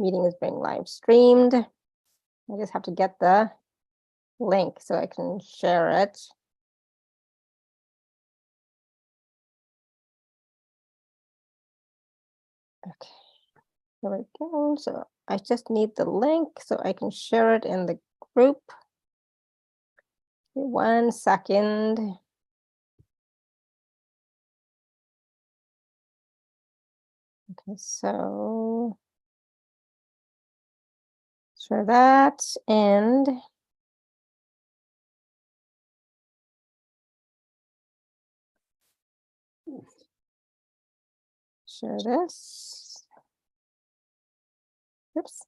meeting is being live streamed. I just have to get the link so I can share it. Okay, there we go. So I just need the link so I can share it in the group. 1 second. Okay, so share that and share this. Oops.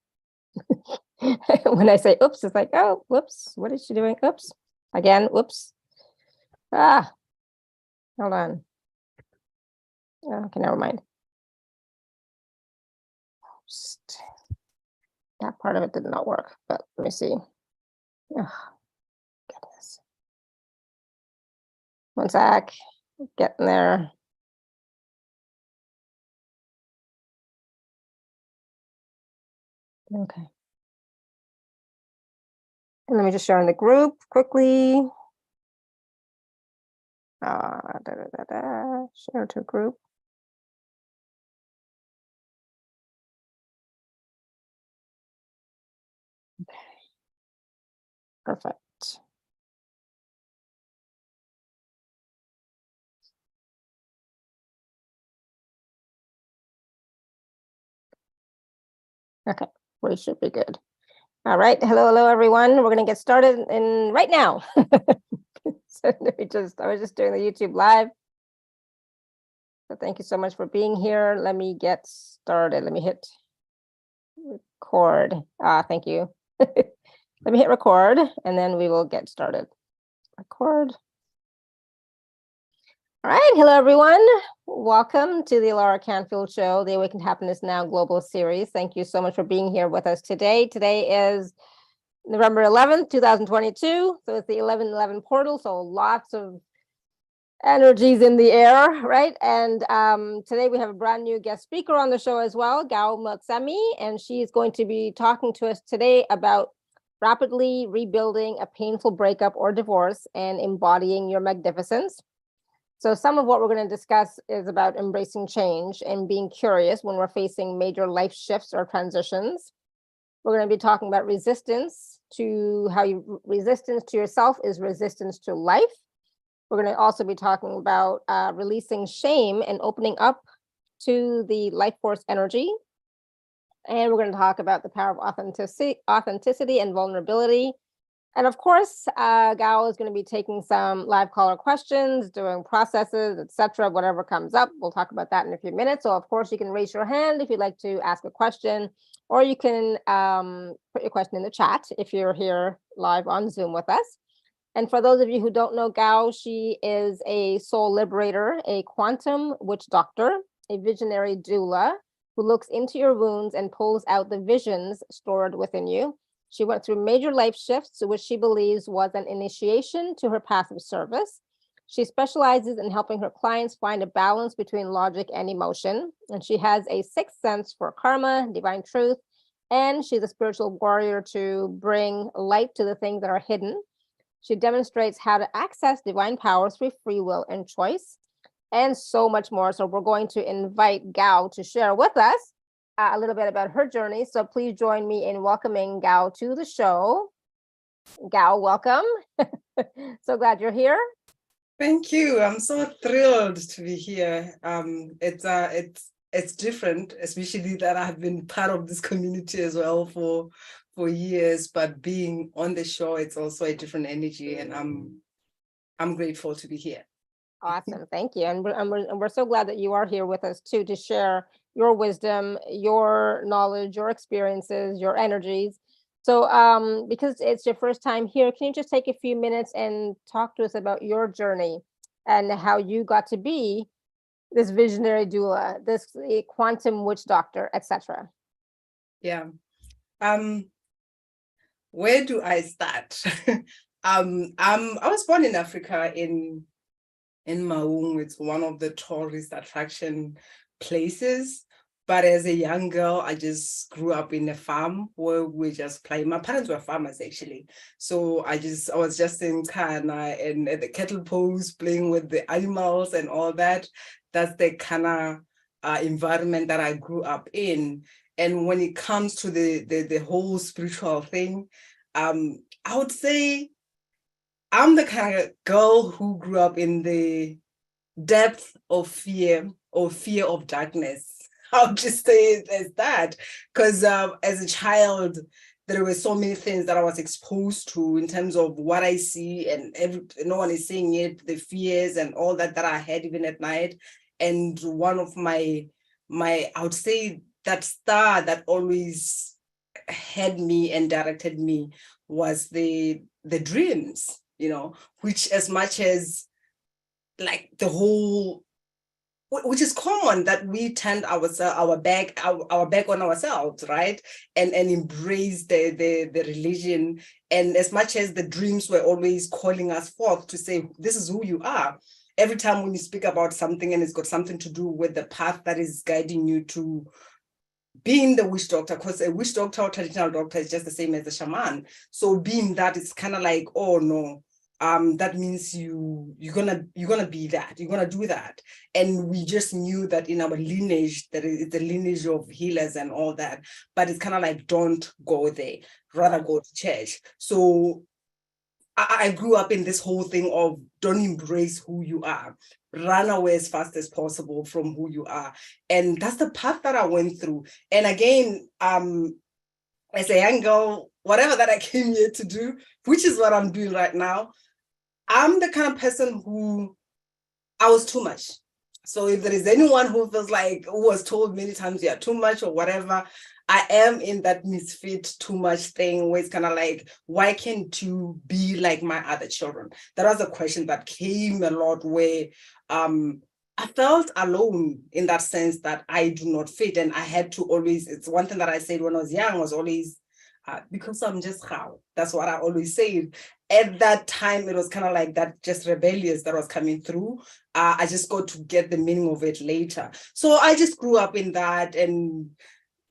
When I say oops, it's like, oh, whoops, what is she doing? Oops. Again, whoops. Ah, hold on. Okay, never mind. That part of it did not work, but let me see. Oh, goodness. 1 sec, getting there. Okay. And let me just share in the group quickly. Share to group. Okay. Perfect. Okay, we should be good. All right, hello, everyone. We're going to get started in right now. So I was just doing the YouTube live. So thank you so much for being here. Let me get started. Let me hit record. Thank you. Let me hit record and then we will get started. Record. All right, hello everyone. Welcome to the Laura Canfield Show, the Awakened Happiness Now Global Series. Thank you so much for being here with us today. Today is November 11th, 2022. So it's the 11/11 portal. So lots of energies in the air, right? And today we have a brand new guest speaker on the show as well, Gao Motsemme, and she's going to be talking to us today about rapidly rebuilding a painful breakup or divorce and embodying your magnificence. So some of what we're going to discuss is about embracing change and being curious when we're facing major life shifts or transitions. We're going to be talking about resistance to resistance to yourself is resistance to life. We're going to also be talking about releasing shame and opening up to the life force energy. And we're going to talk about the power of authenticity and vulnerability. And of course, Gao is going to be taking some live caller questions, doing processes, etc. Whatever comes up, we'll talk about that in a few minutes. So of course, you can raise your hand if you'd like to ask a question, or you can put your question in the chat if you're here live on Zoom with us. And for those of you who don't know Gao, she is a soul liberator, a quantum witch doctor, a visionary doula who looks into your wounds and pulls out the visions stored within you. She went through major life shifts, which she believes was an initiation to her path of service. She specializes in helping her clients find a balance between logic and emotion. And she has a sixth sense for karma, divine truth, and she's a spiritual warrior to bring light to the things that are hidden. She demonstrates how to access divine powers through free will and choice, and so much more. So we're going to invite Gao to share with us a little bit about her journey. So please join me in welcoming Gao to the show. Gao, welcome. So glad you're here. Thank you. I'm so thrilled to be here. It's different, especially that I've been part of this community as well for years, but being on the show, it's also a different energy, and I'm grateful to be here. Awesome, thank you. And we're so glad that you are here with us too, to share your wisdom, your knowledge, your experiences, your energies. So because it's your first time here, can you just take a few minutes and talk to us about your journey and how you got to be this visionary doula, this quantum witch doctor, etc.? Yeah. Where do I start? I was born in Africa in Maung. It's one of the tourist attraction places, But as a young girl, I just grew up in a farm where we just play. My parents were farmers actually. So I was just in Kana and at the cattle post playing with the animals and all that. That's the kind of environment that I grew up in. And when it comes to the whole spiritual thing, I would say I'm the kind of girl who grew up in the depth of fear or fear of darkness. I'll just say it as that. Because as a child, there were so many things that I was exposed to in terms of what I see, and no one is seeing it, the fears and all that I had even at night. And one of my I would say that star that always had me and directed me was the dreams, which as much as like the whole, which is common, that we turned our back on ourselves, right, and embrace the religion. And as much as the dreams were always calling us forth to say, this is who you are, every time when you speak about something and it's got something to do with the path that is guiding you to being the witch doctor, because a witch doctor or traditional doctor is just the same as a shaman. So being that, it's kind of like, oh no, that means you're gonna be that, you're gonna do that. And we just knew that in our lineage, that it's a lineage of healers and all that, but it's kind of like, don't go there, rather go to church. So I grew up in this whole thing of don't embrace who you are, run away as fast as possible from who you are. And that's the path that I went through. And again, as a young girl, whatever that I came here to do, which is what I'm doing right now, I'm the kind of person who, I was too much. So if there is anyone who feels like, who was told many times, yeah, too much or whatever, I am in that misfit too much thing where it's kind of like, why can't you be like my other children? That was a question that came a lot, where I felt alone in that sense that I do not fit. And I had to always, it's one thing that I said when I was young, was always, because I'm just how. That's what I always said. At that time, it was kind of like that, just rebellious that was coming through. I just got to get the meaning of it later. So I just grew up in that and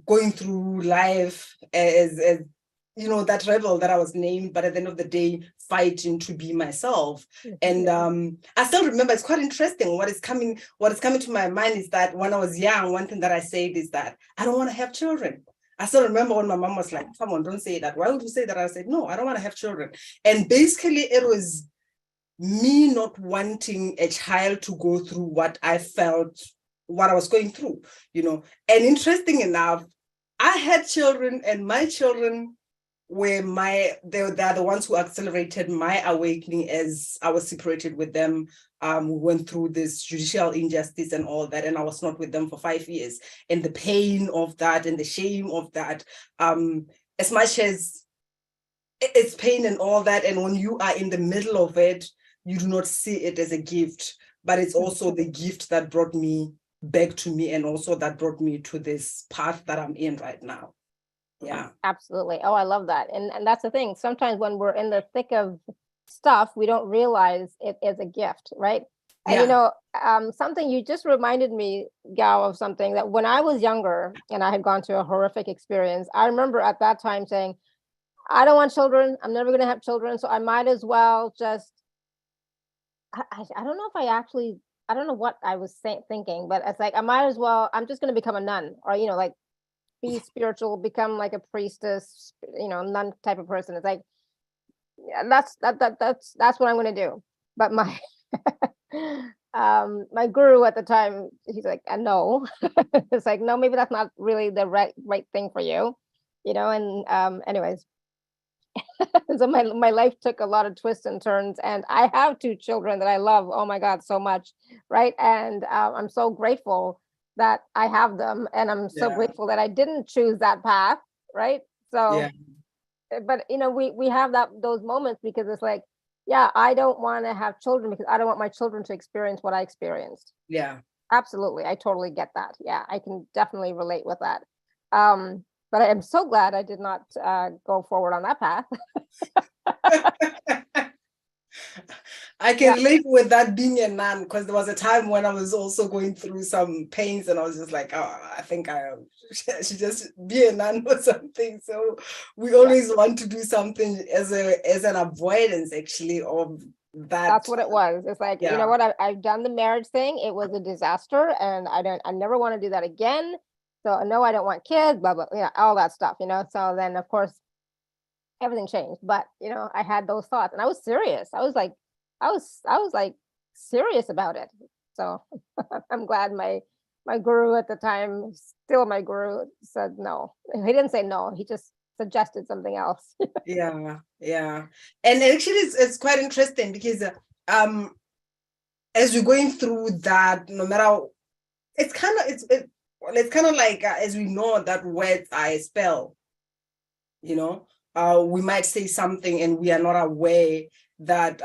going through life as that rebel that I was named, but at the end of the day, fighting to be myself. And I still remember, it's quite interesting. What is coming to my mind is that when I was young, one thing that I said is that I don't want to have children. I still remember when my mom was like, come on, don't say that. Why would you say that? I said, no, I don't want to have children. And basically it was me not wanting a child to go through what I felt, what I was going through, And interesting enough, I had children, and my children were they're the ones who accelerated my awakening as I was separated with them. We went through this judicial injustice and all that, and I was not with them for 5 years. And the pain of that and the shame of that, as much as it's pain and all that, and when you are in the middle of it, you do not see it as a gift, but it's also the gift that brought me back to me, and also that brought me to this path that I'm in right now. Yeah, absolutely. Oh, I love that. And that's the thing. Sometimes when we're in the thick of stuff, we don't realize it is a gift, right? And something you just reminded me, Gao, of something that when I was younger and I had gone through a horrific experience, I remember at that time saying, I don't want children. I'm never going to have children. So I might as well just, I don't know if I don't know what I was thinking, but it's like, I might as well, I'm just going to become a nun, or, like be spiritual, become like a priestess, nun type of person. It's like, yeah, that's what I'm going to do. But my, my guru at the time, he's like, no, it's like, no, maybe that's not really the right thing for you, and anyways, so my life took a lot of twists and turns, and I have 2 children that I love, oh my God, so much, right? And I'm so grateful that I have them, and I'm so grateful that I didn't choose that path, right? So but we have those moments, because it's like, yeah, I don't want to have children because I don't want my children to experience what I experienced. Absolutely, I totally get that. Yeah, I can definitely relate with that. But I am so glad I did not go forward on that path. I can relate with that being a nun, because there was a time when I was also going through some pains and I was just like, oh, I think I should just be a nun or something. So we always want to do something as an avoidance actually of that. That's what it was. It's like, you know what, I've done the marriage thing. It was a disaster and I never want to do that again. So no, I don't want kids, blah, blah, all that stuff, So then of course everything changed. But I had those thoughts and I was serious. I was like serious about it. So I'm glad my guru at the time, still my guru, said no. He didn't say no, he just suggested something else. Yeah. And actually it's quite interesting because as we're going through that, no matter, it's kind of like as we know that words are a spell, we might say something and we are not aware that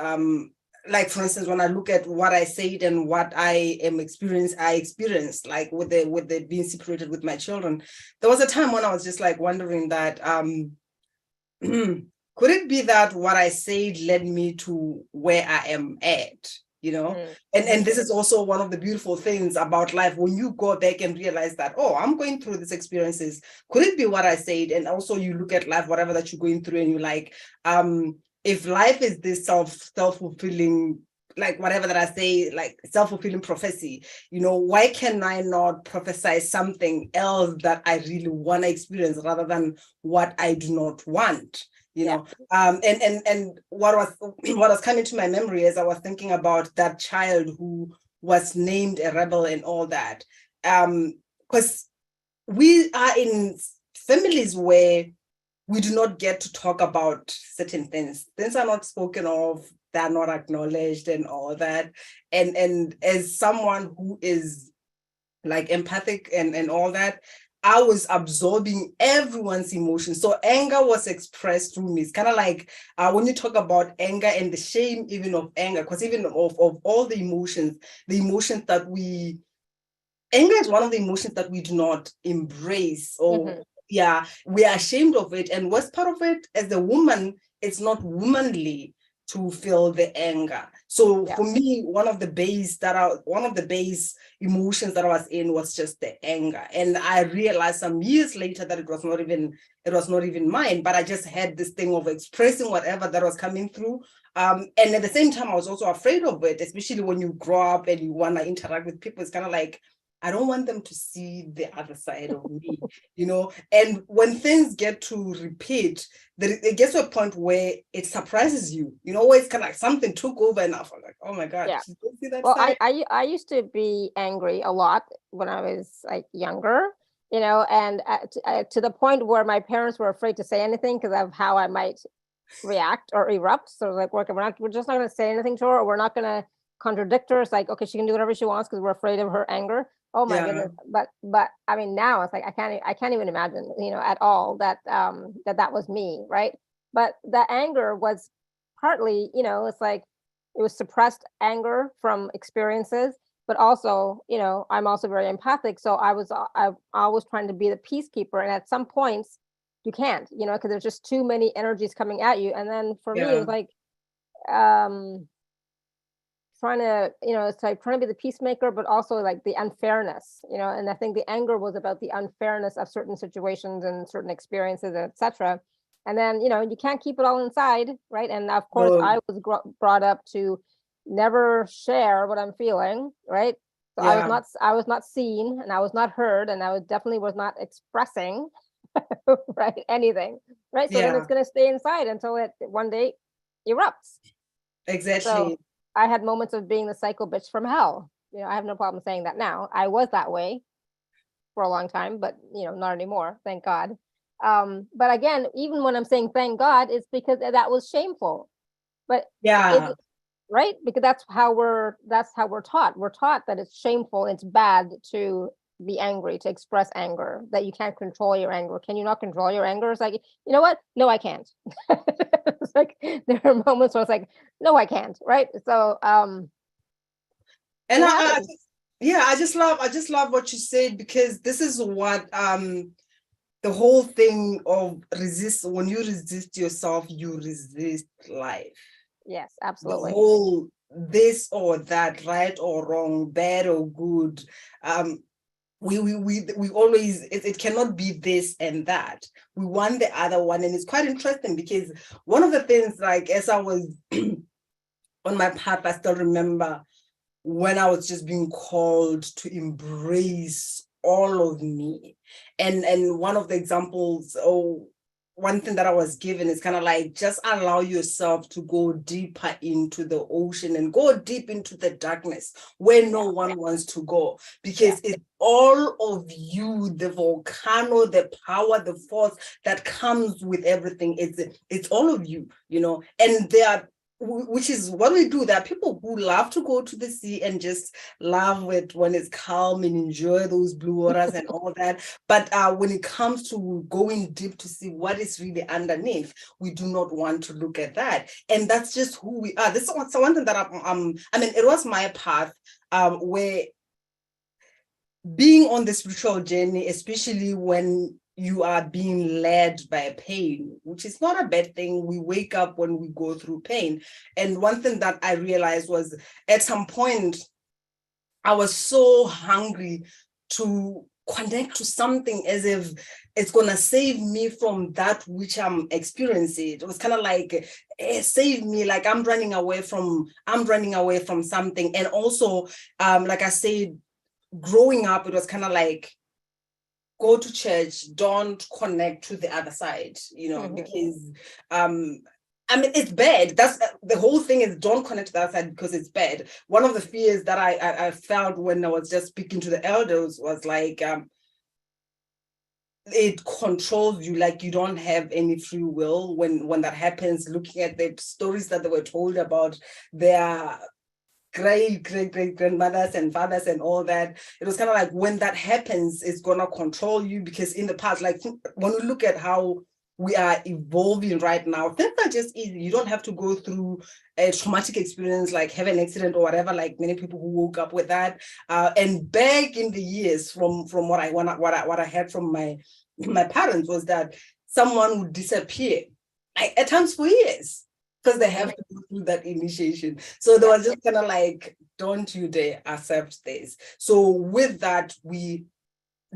like for instance, when I look at what I said and what I experienced like with the being separated with my children, there was a time when I was just like wondering that could it be that what I said led me to where I am at? And this is also one of the beautiful things about life, when you go back and realize that, oh, I'm going through these experiences, could it be what I said? And also you look at life, whatever that you're going through, and you're like, if life is this self-fulfilling, like whatever that I say, like self-fulfilling prophecy, why can I not prophesy something else that I really want to experience rather than what I do not want? And what was coming to my memory as I was thinking about that child who was named a rebel and all that, because we are in families where we do not get to talk about certain things. Things are not spoken of, they're not acknowledged and all that. And as someone who is like empathic and all that, I was absorbing everyone's emotions. So anger was expressed through me. It's kind of like when you talk about anger and the shame even of anger, because even of all the emotions that anger is one of the emotions that we do not embrace, or we are ashamed of it. And what's part of it, as a woman, it's not womanly to feel the anger. So for me, one of the base emotions that I was in was just the anger. And I realized some years later that it was not even mine, but I just had this thing of expressing whatever that was coming through. And at the same time, I was also afraid of it, especially when you grow up and you want to interact with people. It's kind of like, I don't want them to see the other side of me, and when things get to repeat, it gets to a point where it surprises you, where it's kind of like something took over and I was like, oh my God, Yeah. you don't see that Well, side? I used to be angry a lot when I was like younger, and to the point where my parents were afraid to say anything because of how I might react or erupt. So like, we're just not going to say anything to her, or we're not going to contradict her. It's like, okay, she can do whatever she wants because we're afraid of her anger. Oh my goodness. But I mean, now it's like, I can't even imagine, at all that, that was me. Right. But the anger was partly, it's like, it was suppressed anger from experiences, but also, I'm also very empathic. So I was trying to be the peacekeeper. And at some points you can't, because there's just too many energies coming at you. And then for me, it was like, trying to, it's like trying to be the peacemaker, but also like the unfairness, and I think the anger was about the unfairness of certain situations and certain experiences, etc. And then, you can't keep it all inside, right? And of course, I was brought up to never share what I'm feeling, right? So I was not seen, and I was not heard, and I definitely was not expressing right, anything, right? So then it's going to stay inside until it one day erupts. Exactly. So I had moments of being the psycho bitch from hell. I have no problem saying that now. I was that way for a long time, but not anymore, thank God. But again, even when I'm saying thank God, it's because that was shameful. But right? Because that's how we're taught. We're taught that it's shameful, it's bad to be angry, to express anger, that you can't control your anger. Can you not control your anger? It's like, you know what? No, I can't. It's like, there are moments where it's like, no, I can't. Right. So, and I just love what you said, because this is what, the whole thing of when you resist yourself, you resist life. Yes, The absolutely. whole this or that, right or wrong, bad or good. We always, it cannot be this and that. We want the other one. And it's quite interesting because one of the things, like as I was on my path, I still remember when I was just being called to embrace all of me. And one of the examples, one thing that I was given is kind of like, just allow yourself to go deeper into the ocean and go deep into the darkness where no one wants to go, because it's all of you, the volcano, the power, the force that comes with everything. It's all of you, you know. And there are, which is what we do. There are people who love to go to the sea and just love it when it's calm and enjoy those blue waters and all that. But when it comes to going deep to see what is really underneath, we do not want to look at that. And that's just who we are. This is one thing that I mean, it was my path where being on the spiritual journey, especially when you are being led by pain, which is not a bad thing. We wake up when we go through pain. And one thing that I realized was, at some point, I was so hungry to connect to something as if it's going to save me from that which I'm experiencing. It was kind of like, save me, like I'm running away from something. And also, like I said, growing up, it was kind of like, go to church, don't connect to the other side, you know, because I mean, it's bad. That's the whole thing, is don't connect to that side because it's bad. One of the fears that I felt when I was just speaking to the elders was like, it controls you, like you don't have any free will when that happens. Looking at the stories that they were told about their great grandmothers and fathers and all that, it was kind of like, when that happens, it's gonna control you. Because in the past, like when we look at how we are evolving right now, things are just easy. You don't have to go through a traumatic experience, like have an accident or whatever, like many people who woke up with that. And back in the years, from what I heard from my parents, was that someone would disappear, like at times for years, because they have to go through that initiation. So they were just kind of like, don't you dare accept this. So with that, we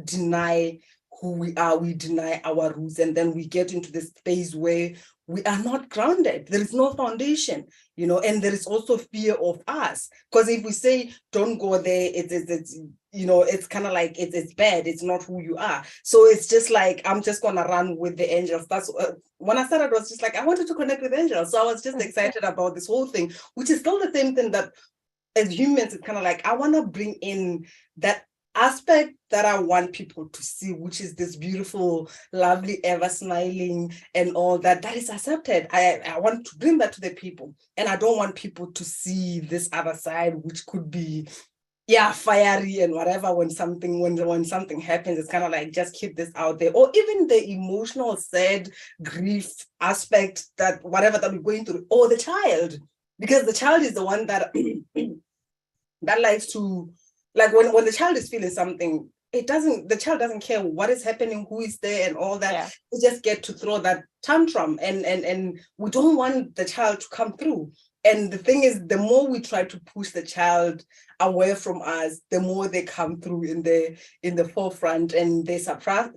deny who we are, we deny our roots, and then we get into this space where we are not grounded. There is no foundation, you know, and there is also fear of us. Because if we say, don't go there, it's you know, it's kind of like, it's bad, it's not who you are. So it's just like, I'm just gonna run with the angels. That's when I started, I was just like, I wanted to connect with angels. So I was just excited about this whole thing, which is still the same thing that as humans, it's kind of like, I want to bring in that aspect that I want people to see, which is this beautiful, lovely, ever smiling and all that is accepted. I want to bring that to the people. And I don't want people to see this other side, which could be, fiery and whatever. When something happens, it's kind of like, just keep this out there. Or even the emotional, sad, grief aspect, that whatever that we're going through, or the child, because the child is the one that that likes to, like, when the child is feeling something, the child doesn't care what is happening, who is there and all that. We just get to throw that tantrum, and we don't want the child to come through. And the thing is, the more we try to push the child away from us, the more they come through in the forefront, and they surprise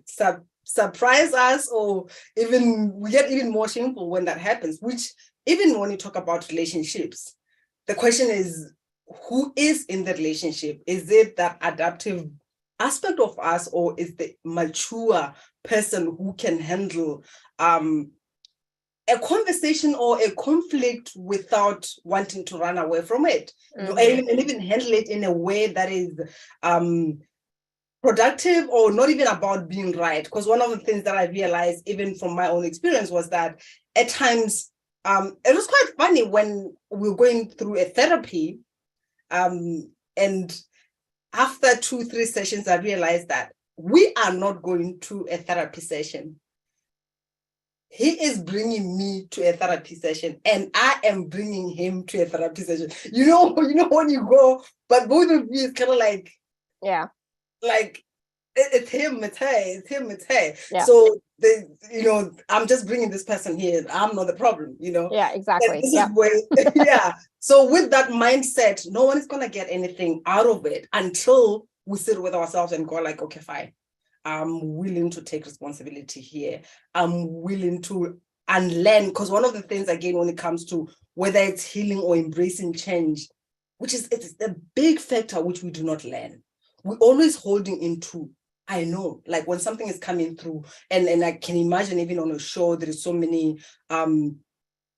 us, or even we get even more shameful when that happens. Which, even when you talk about relationships, the question is, who is in the relationship? Is it that adaptive aspect of us, or is the mature person who can handle a conversation or a conflict without wanting to run away from it, you know, and even handle it in a way that is productive, or not even about being right? Because one of the things that I realized, even from my own experience, was that at times, it was quite funny when we were going through a therapy, and after 2-3 sessions, I realized that we are not going to a therapy session. He is bringing me to a therapy session, and I am bringing him to a therapy session. You know when you go, but both of you is kind of like, like it's him, it's her, it's him, it's her. Yeah. So I'm just bringing this person here. I'm not the problem, Yeah, And exactly. this Yeah. is where, yeah. So with that mindset, no one is gonna get anything out of it until we sit with ourselves and go like, okay, fine. I'm willing to take responsibility here. I'm willing to unlearn, because one of the things, again, when it comes to whether it's healing or embracing change, it's a big factor which we do not learn. We're always holding into, I know, like when something is coming through, and I can imagine even on a show, there is so many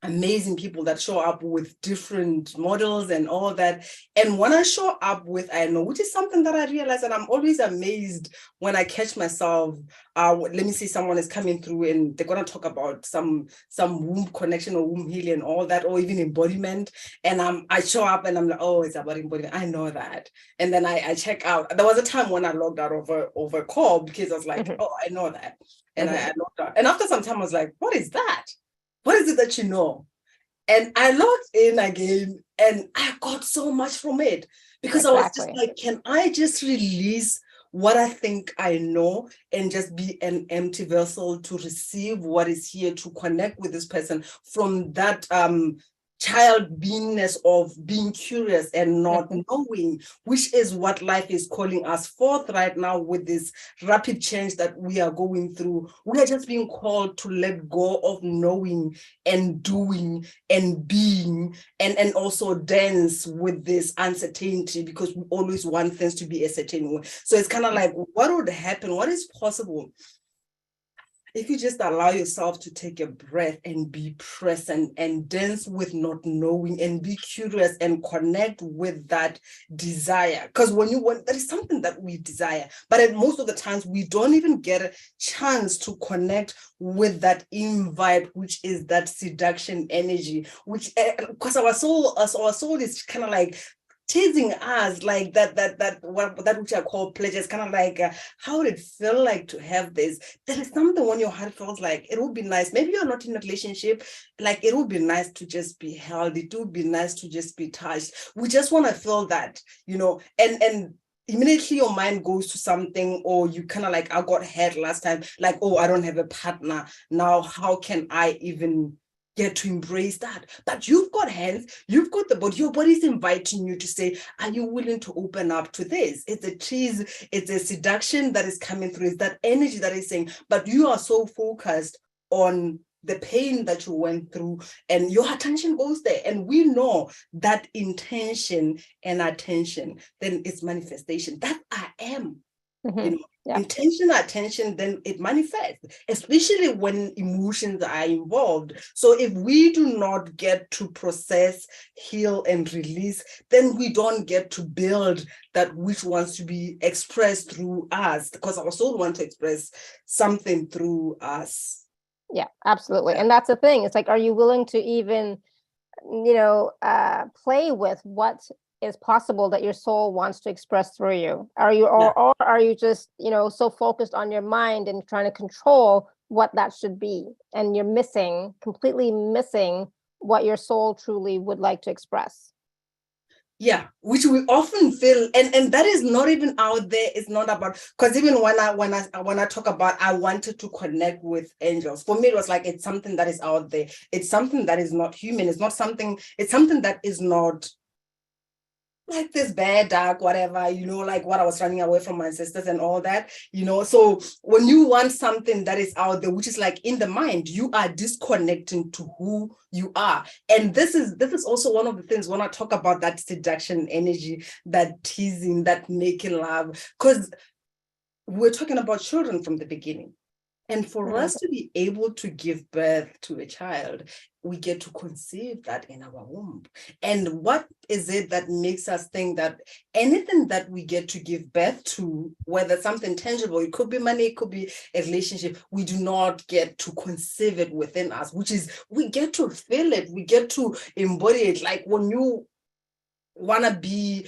amazing people that show up with different models and all that. And when I show up with, I know, which is something that I realize, and I'm always amazed when I catch myself. Let me see, someone is coming through and they're going to talk about some womb connection or womb healing and all that, or even embodiment. And I show up and I'm like, oh, it's about embodiment. I know that. And then I check out. There was a time when I logged out of a call because I was like, oh, I know that. And I logged out. And after some time, I was like, what is that? What is it that you know? And I logged in again and I got so much from it, because I was just like, can I just release what I think I know and just be an empty vessel to receive what is here, to connect with this person from that child beingness of being curious and not knowing, which is what life is calling us forth right now with this rapid change that we are going through. We are just being called to let go of knowing and doing and being, and also dance with this uncertainty, because we always want things to be a certain way. So it's kind of like, what would happen? What is possible if you just allow yourself to take a breath and be present and dance with not knowing and be curious and connect with that desire? Because when there is something that we desire, but at most of the times we don't even get a chance to connect with that invite, which is that seduction energy, which because our soul is kind of like teasing us, like that which I call pleasure. It's kind of like, how would it feel like to have this? There is something when your heart feels like it would be nice. Maybe you're not in a relationship, like it would be nice to just be held. It would be nice to just be touched. We just want to feel that, and immediately your mind goes to something, or you kind of like, I got hurt last time, like, oh, I don't have a partner now. How can I even get to embrace that? But you've got hands, you've got the body, your body's inviting you to say, are you willing to open up to this? It's a tease, it's a seduction that is coming through, it's that energy that is saying, but you are so focused on the pain that you went through, and your attention goes there. And we know that intention and attention, then it's manifestation. That I am. Intention, attention, then it manifests, especially when emotions are involved. So if we do not get to process, heal, and release, then we don't get to build that which wants to be expressed through us, because our soul wants to express something through us. Yeah, absolutely. And that's the thing. It's like, are you willing to even, play with what is possible that your soul wants to express through you? Are you, or are you just, so focused on your mind and trying to control what that should be? And you're completely missing what your soul truly would like to express. Yeah, which we often feel, and that is not even out there. It's not about, because even when I talk about, I wanted to connect with angels, for me it was like, it's something that is out there. It's something that is not human. It's something that is not like this bad, dark, whatever, like what I was running away from my sisters and all that, So when you want something that is out there, which is like in the mind, you are disconnecting to who you are. And this is also one of the things when I talk about that seduction energy, that teasing, that making love, because we're talking about children from the beginning. And for us to be able to give birth to a child, we get to conceive that in our womb. And what is it that makes us think that anything that we get to give birth to, whether something tangible, it could be money, it could be a relationship, we do not get to conceive it within us, which is, we get to feel it, we get to embody it. Like when you want to be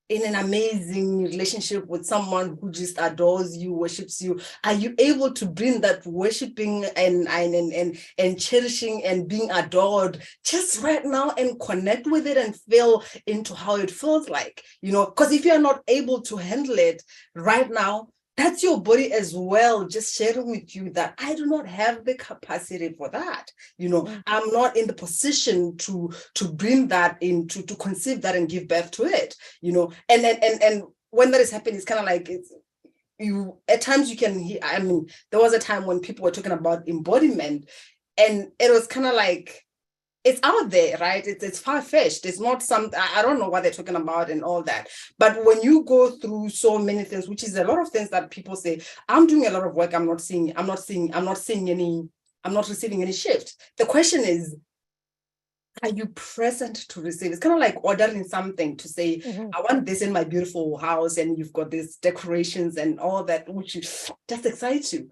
in an amazing relationship with someone who just adores you, worships you? Are you able to bring that worshiping and cherishing and being adored just right now and connect with it and feel into how it feels like? Because if you're not able to handle it right now, that's your body as well, just sharing with you that I do not have the capacity for that. I'm not in the position to bring that in, to conceive that and give birth to it. And when that is happening, it's kind of like at times you can hear. I mean, there was a time when people were talking about embodiment, and it was kind of like, it's out there, right? It's far-fetched. It's not I don't know what they're talking about and all that. But when you go through so many things, which is a lot of things that people say, I'm doing a lot of work, I'm not receiving any shift. The question is, are you present to receive? It's kind of like ordering something to say, I want this in my beautiful house, and you've got these decorations and all that, which just excites you.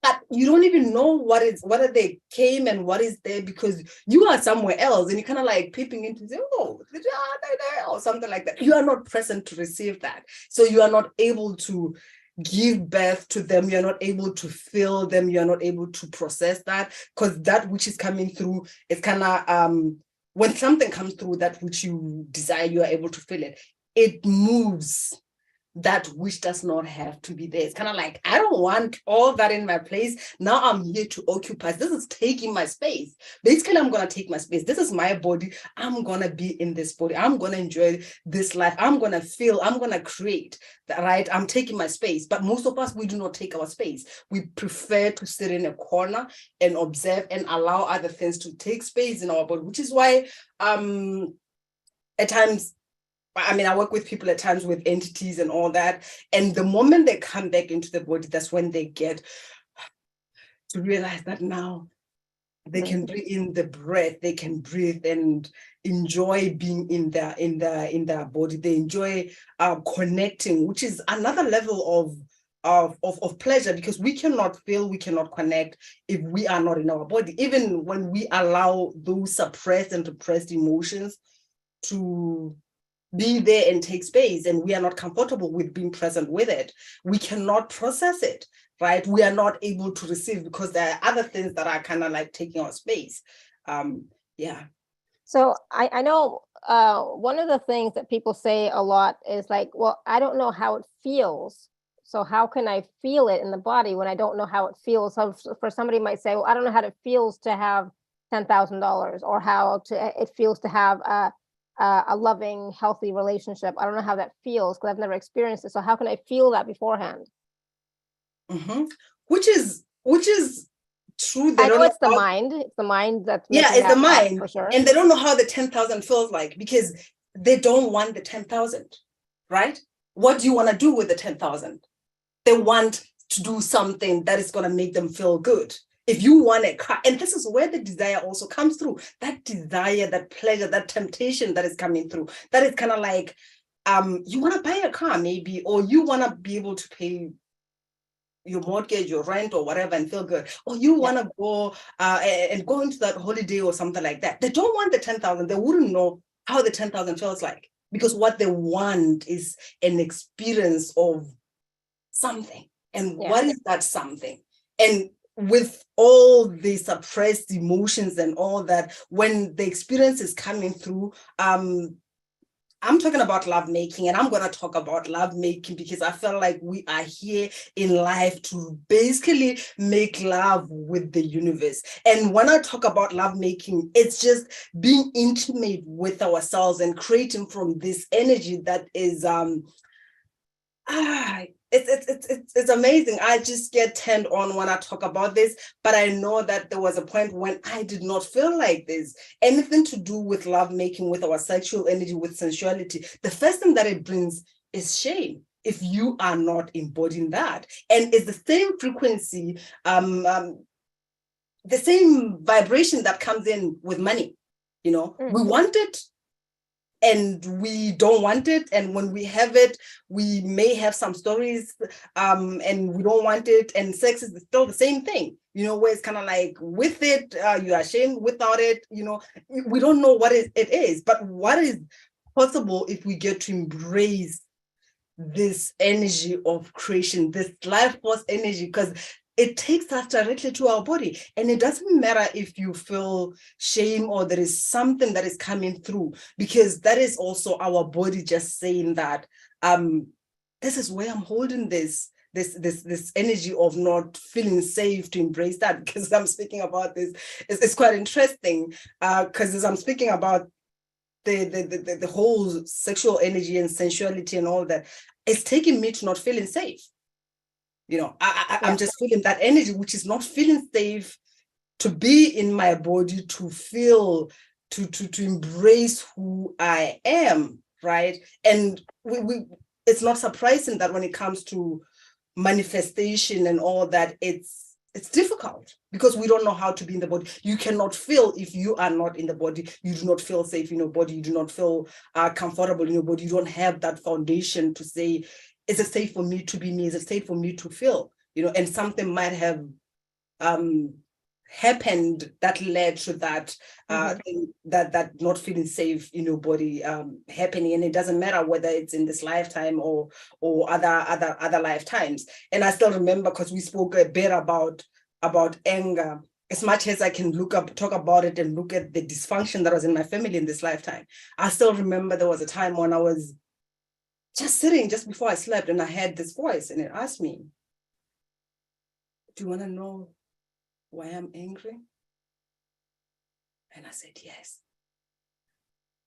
But you don't even know whether they came and what is there, because you are somewhere else and you're kind of like peeping into or something like that. You are not present to receive that. So you are not able to give birth to them. You're not able to feel them. You're not able to process that, because that which is coming through is kind of, when something comes through that which you desire, you are able to feel it. It moves that which does not have to be there. It's kind of like, I don't want all that in my place. Now I'm here to occupy. This is taking my space. Basically, I'm going to take my space. This is my body. I'm going to be in this body. I'm going to enjoy this life. I'm going to feel, I'm going to create, right? I'm taking my space. But most of us, we do not take our space. We prefer to sit in a corner and observe and allow other things to take space in our body, which is why at times, I mean, I work with people at times with entities and all that. And the moment they come back into the body, that's when they get to realize that now they can bring in the breath, they can breathe and enjoy being in their body. They enjoy connecting, which is another level of pleasure, because we cannot feel, we cannot connect if we are not in our body. Even when we allow those suppressed and repressed emotions to be there and take space, and we are not comfortable with being present with it, we cannot process it, right? We are not able to receive, because there are other things that are kind of like taking our space. Yeah. So I know one of the things that people say a lot is like, well, I don't know how it feels. So how can I feel it in the body when I don't know how it feels? So for somebody might say, well, I don't know how it feels to have $10,000, or how it feels to have a loving, healthy relationship. I don't know how that feels because I've never experienced it. So how can I feel that beforehand? Which is true. I know it's the mind. It's the mind that's it's the mind, for sure. And they don't know how the 10,000 feels like, because they don't want the 10,000, right? What do you want to do with the 10,000? They want to do something that is going to make them feel good. If you want a car, and this is where the desire also comes through, that desire, that pleasure, that temptation that is coming through, that is kind of like, you want to buy a car maybe, or you want to be able to pay your mortgage, your rent, or whatever, and feel good, or you want to go and go into that holiday or something like that. They don't want the 10,000. They wouldn't know how the 10,000 feels like, because what they want is an experience of something. And what is that something? And with all the suppressed emotions and all that, when the experience is coming through, I'm talking about love making, and I'm going to talk about love making because I feel like we are here in life to basically make love with the universe. And when I talk about love making, it's just being intimate with ourselves and creating from this energy that is it's amazing. I just get turned on when I talk about this, but I know that there was a point when I did not feel like this. Anything to do with love making, with our sexual energy, with sensuality, the first thing that it brings is shame if you are not embodying that. And it's the same frequency, the same vibration that comes in with money. We want it, and we don't want it, and when we have it, we may have some stories, and we don't want it. And sex is still the same thing, where it's kind of like, with it, you are ashamed, without it, we don't know what it is. But what is possible if we get to embrace this energy of creation, this life force energy, because it takes us directly to our body. And it doesn't matter if you feel shame or there is something that is coming through, because that is also our body just saying that this is where I'm holding this energy of not feeling safe to embrace that. Because I'm speaking about this, it's quite interesting, because as I'm speaking about the whole sexual energy and sensuality and all that, it's taking me to not feeling safe. I'm just feeling that energy, which is not feeling safe to be in my body, to feel, to embrace who I am, right? And we it's not surprising that when it comes to manifestation and all that, it's difficult because we don't know how to be in the body. You cannot feel if you are not in the body. You do not feel safe in your body. You do not feel comfortable in your body. You don't have that foundation to say, is it safe for me to be me? Is it safe for me to feel? And something might have happened that led to that thing, that not feeling safe in your body happening. And it doesn't matter whether it's in this lifetime or other lifetimes. And I still remember, because we spoke a bit about anger. As much as I can talk about it and look at the dysfunction that was in my family in this lifetime, I still remember there was a time when I was just sitting just before I slept, and I had this voice, and it asked me, do you want to know why I'm angry? And I said, yes.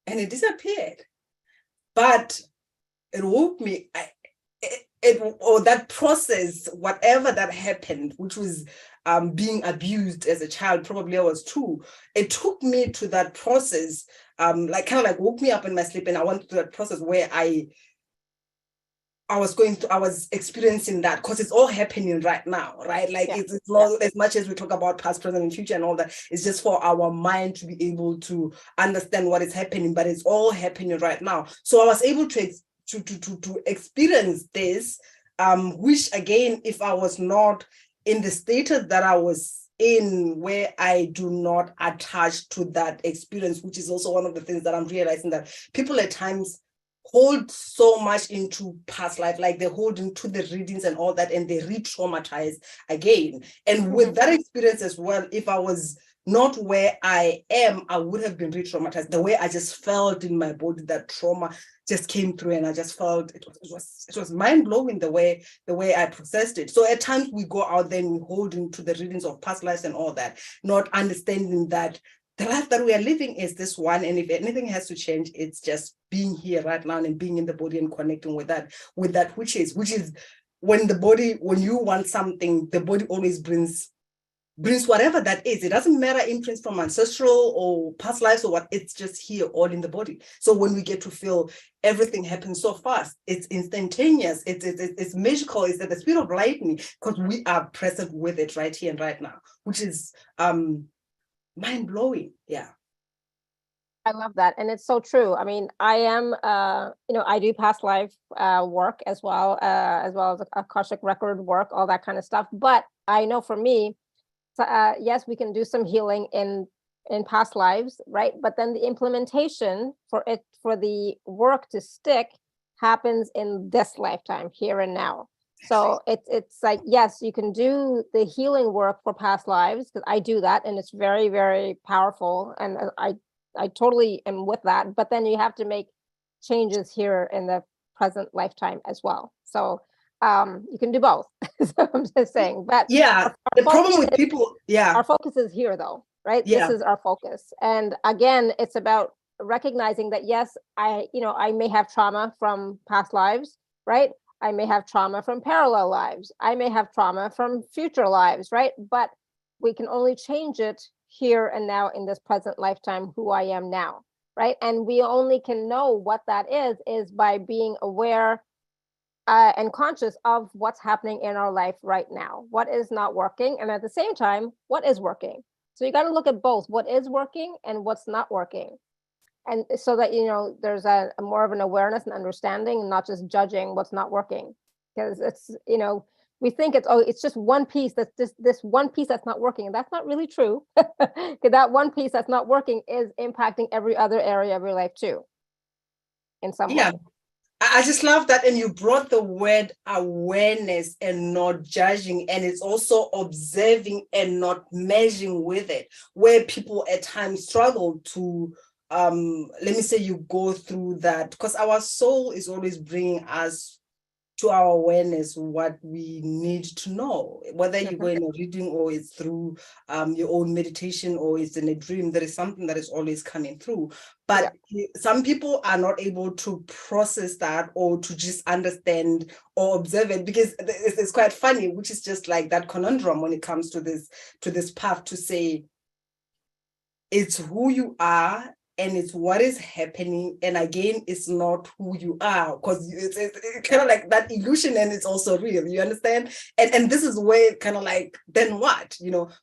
And it disappeared. But it woke me, that process, whatever that happened, which was being abused as a child, probably I was 2, it took me to that process, woke me up in my sleep, and I went through that process where I was experiencing that, because it's all happening right now, right? It's not as much as we talk about past, present, and future and all that. It's just for our mind to be able to understand what is happening, but it's all happening right now. So I was able to experience this, which again, if I was not in the status that I was in, where I do not attach to that experience, which is also one of the things that I'm realizing, that people at times hold so much into past life, like they hold into the readings and all that, and they re-traumatize again. And with that experience as well, if I was not where I am, I would have been re-traumatized. The way I just felt in my body, that trauma just came through, and I just felt it was mind-blowing the way I processed it. So at times we go out there and we hold into the readings of past lives and all that, not understanding that the life that we are living is this one, and if anything has to change, it's just being here right now and being in the body and connecting with that which is when you want something, the body always brings whatever that is. It doesn't matter imprints from ancestral or past lives or what, it's just here all in the body. So when we get to feel everything happens so fast, it's instantaneous, it's magical, it's at the speed of lightning, because we are present with it right here and right now, which is mind-blowing. Yeah, I love that. And it's so true. I mean, I am I do past life work as well as Akashic record work, all that kind of stuff. But I know for me, yes, we can do some healing in past lives, right? But then the implementation for the work to stick happens in this lifetime, here and now. So it's like, yes, you can do the healing work for past lives, because I do that, and it's very, very powerful, and I totally am with that. But then you have to make changes here in the present lifetime as well. So you can do both. So I'm just saying. But the problem with people, our focus is here, though, right? This is our focus. And again, it's about recognizing that, yes, I may have trauma from past lives, right? I may have trauma from parallel lives. I may have trauma from future lives, right? But we can only change it here and now in this present lifetime, who I am now, right? And we only can know what that is by being aware and conscious of what's happening in our life right now, what is not working, and at the same time, what is working. So you got to look at both, what is working and what's not working. And so that, there's a more of an awareness and understanding, not just judging what's not working. Because it's, we think it's just one piece, that's just this one piece that's not working. And that's not really true. Because that one piece that's not working is impacting every other area of your life too. in some Yeah. way. I just love that. And you brought the word awareness and not judging. And it's also observing and not measuring with it, where people at times struggle to, let me say, you go through that, because our soul is always bringing us to our awareness what we need to know, whether you go in a reading or it's through your own meditation or it's in a dream. There is something that is always coming through, but some people are not able to process that or to just understand or observe it, because it's quite funny, which is just like that conundrum when it comes to this path, to say it's who you are and it's what is happening, and again, it's not who you are, because it's kind of like that illusion, and it's also real, you understand? And this is where it kind of like, then what,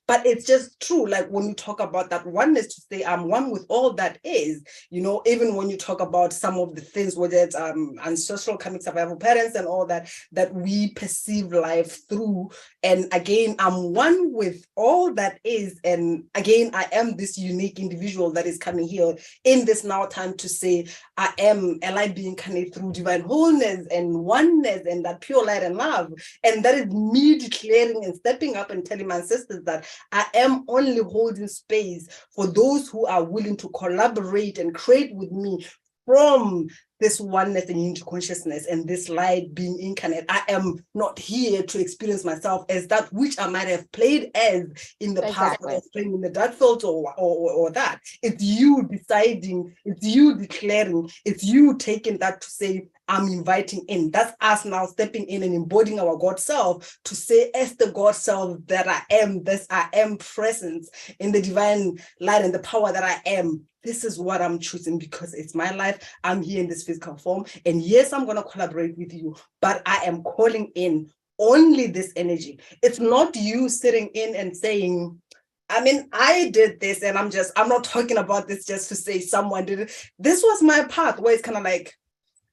but it's just true. Like when you talk about that oneness, to say I'm one with all that is, even when you talk about some of the things, whether it's ancestral karmic survival patterns and all that we perceive life through, and again, I'm one with all that is, and again, I am this unique individual that is coming here in this now time to say, I am a light being incarnate through divine wholeness and oneness and that pure light and love. And that is me declaring and stepping up and telling my ancestors that I am only holding space for those who are willing to collaborate and create with me from this oneness and unity consciousness and this light being incarnate. I am not here to experience myself as that which I might have played as in the past, whether it's playing in the dark field or that. It's you deciding, it's you declaring, it's you taking that to say, I'm inviting in. That's us now stepping in and embodying our God self to say, as the God self that I am, this I am presence in the divine light and the power that I am. This is what I'm choosing because it's my life. I'm here in this physical form. And yes, I'm going to collaborate with you, but I am calling in only this energy. It's not you sitting in and saying, I mean, I did this and I'm not talking about this just to say someone did it. This was my path where it's kind of like,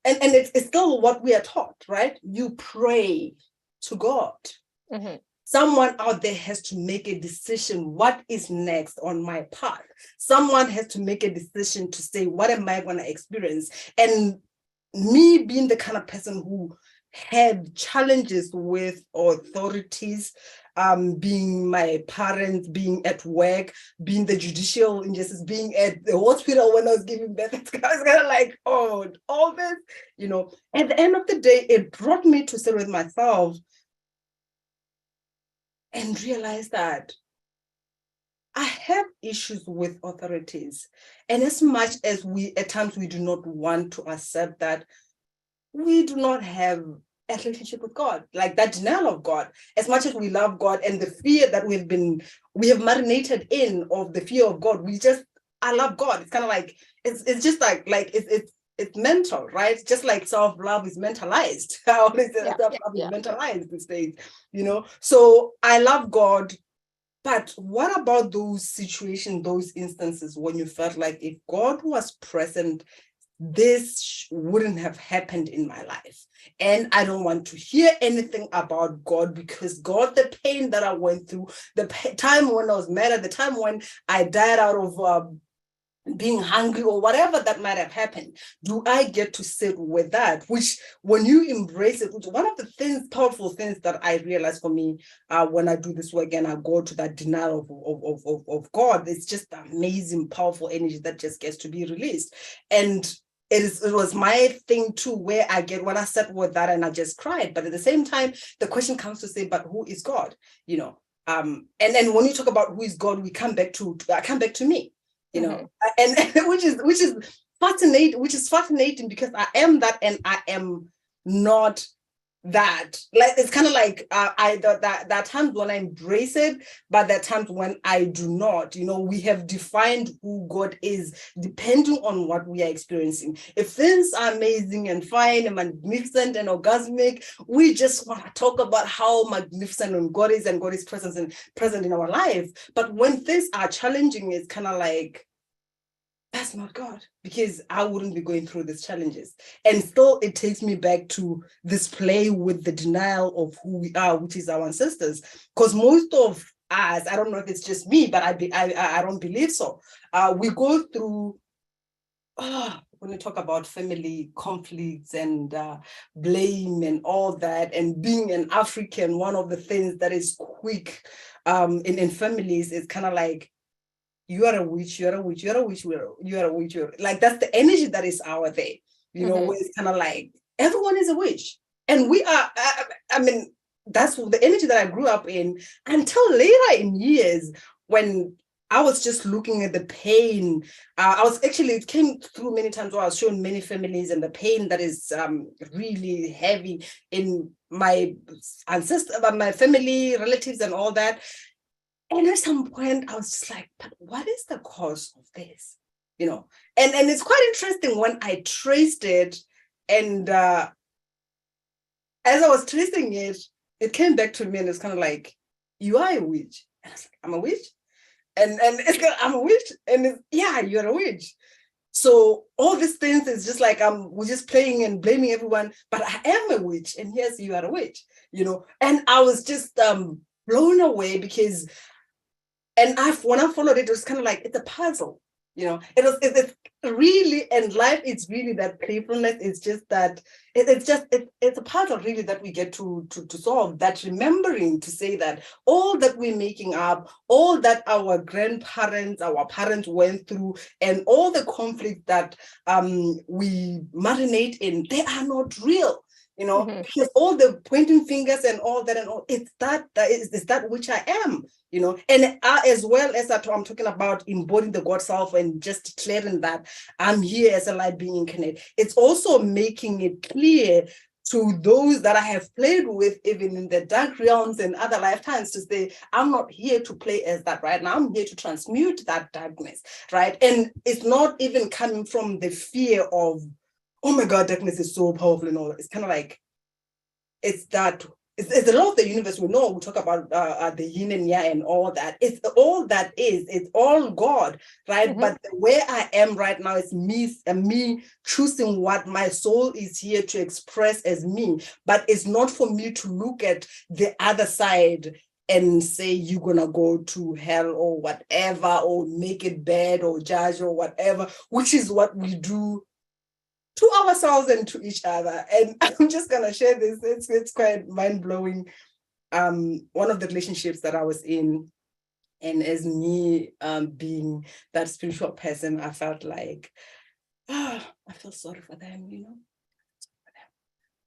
and it's still what we are taught, right? You pray to God. Mm-hmm. Someone out there has to make a decision. What is next on my path? Someone has to make a decision to say, what am I going to experience? And me being the kind of person who had challenges with authorities, being my parents, being at work, being the judicial injustice, being at the hospital when I was giving birth. I was kind of like, oh, all this, At the end of the day, it brought me to sit with myself and realize that I have issues with authorities. And as much as at times we do not want to accept that, we do not have a relationship with God, like that denial of God. As much as we love God and the fear that we have marinated in of the fear of God, I love God. It's kind of like, it's just like it's mental, right? Just like self-love is mentalized. I always say self-love is mentalized these days, So I love God, but what about those situations, those instances when you felt like if God was present, this wouldn't have happened in my life? And I don't want to hear anything about God, because God, the pain that I went through, the time when I was mad, at the time when I died out of being hungry or whatever that might have happened, do I get to sit with that? Which, when you embrace it, one of the powerful things that I realize for me when I do this work and I go to that denial of God, it's just amazing, powerful energy that just gets to be released. And it was my thing too, where when I sat with that and I just cried. But at the same time, the question comes to say, but who is God? And then when you talk about who is God, I come back to me. And which is fascinating because I am that and I am not that. Like, it's kind of like there are times when I embrace it, but there are times when I do not. We have defined who God is depending on what we are experiencing. If things are amazing and fine and magnificent and orgasmic, we just want to talk about how magnificent and God is present in our life. But when things are challenging, it's kind of like, that's not God, because I wouldn't be going through these challenges. And still, it takes me back to this play with the denial of who we are, which is our ancestors. Because most of us, I don't know if it's just me, but I don't believe so. We go through when we talk about family conflicts and blame and all that, and being an African, one of the things that is quick in families is kind of like, you are a witch, you're a witch, you're a witch, you're a witch. Like that's the energy that is out there, where it's kind of like everyone is a witch. And we are, I mean, that's the energy that I grew up in until later in years when I was just looking at the pain. It came through many times where I was showing many families and the pain that is really heavy in my ancestors, my family, relatives, and all that. And at some point, I was just like, but what is the cause of this? And it's quite interesting when I traced it. And as I was tracing it, it came back to me and it's kind of like, you are a witch. And I was like, I'm a witch? And it's like, I'm a witch? And it's, yeah, you're a witch. So all these things is just like, we're just playing and blaming everyone, but I am a witch. And yes, you are a witch, And I was just blown away because when I followed it, it was kind of like, it's a puzzle, it's really, and life is really that playfulness. It's just that it's a puzzle really that we get to solve, that remembering to say that all that we're making up, all that our grandparents, our parents went through, and all the conflict that we marinate in, they are not real. Because all the pointing fingers and all that and all, it's that which I am, and as well as that, I'm talking about embodying the God self and just declaring that I'm here as a light being incarnate. It's also making it clear to those that I have played with, even in the dark realms and other lifetimes, to say, I'm not here to play as that right now. I'm here to transmute that darkness, right? And it's not even coming from the fear of, oh my God, darkness is so powerful and all. It's kind of like, it's the law of the universe. We talk about the yin and yang and all that. It's all that is. It's all God, right? But where I am right now is me choosing what my soul is here to express as me. But it's not for me to look at the other side and say, you're going to go to hell or whatever, or make it bad or judge or whatever, which is what we do to ourselves and to each other. And I'm just going to share this. It's quite mind-blowing. One of the relationships that I was in, and as me being that spiritual person, I felt like, I feel sorry for them,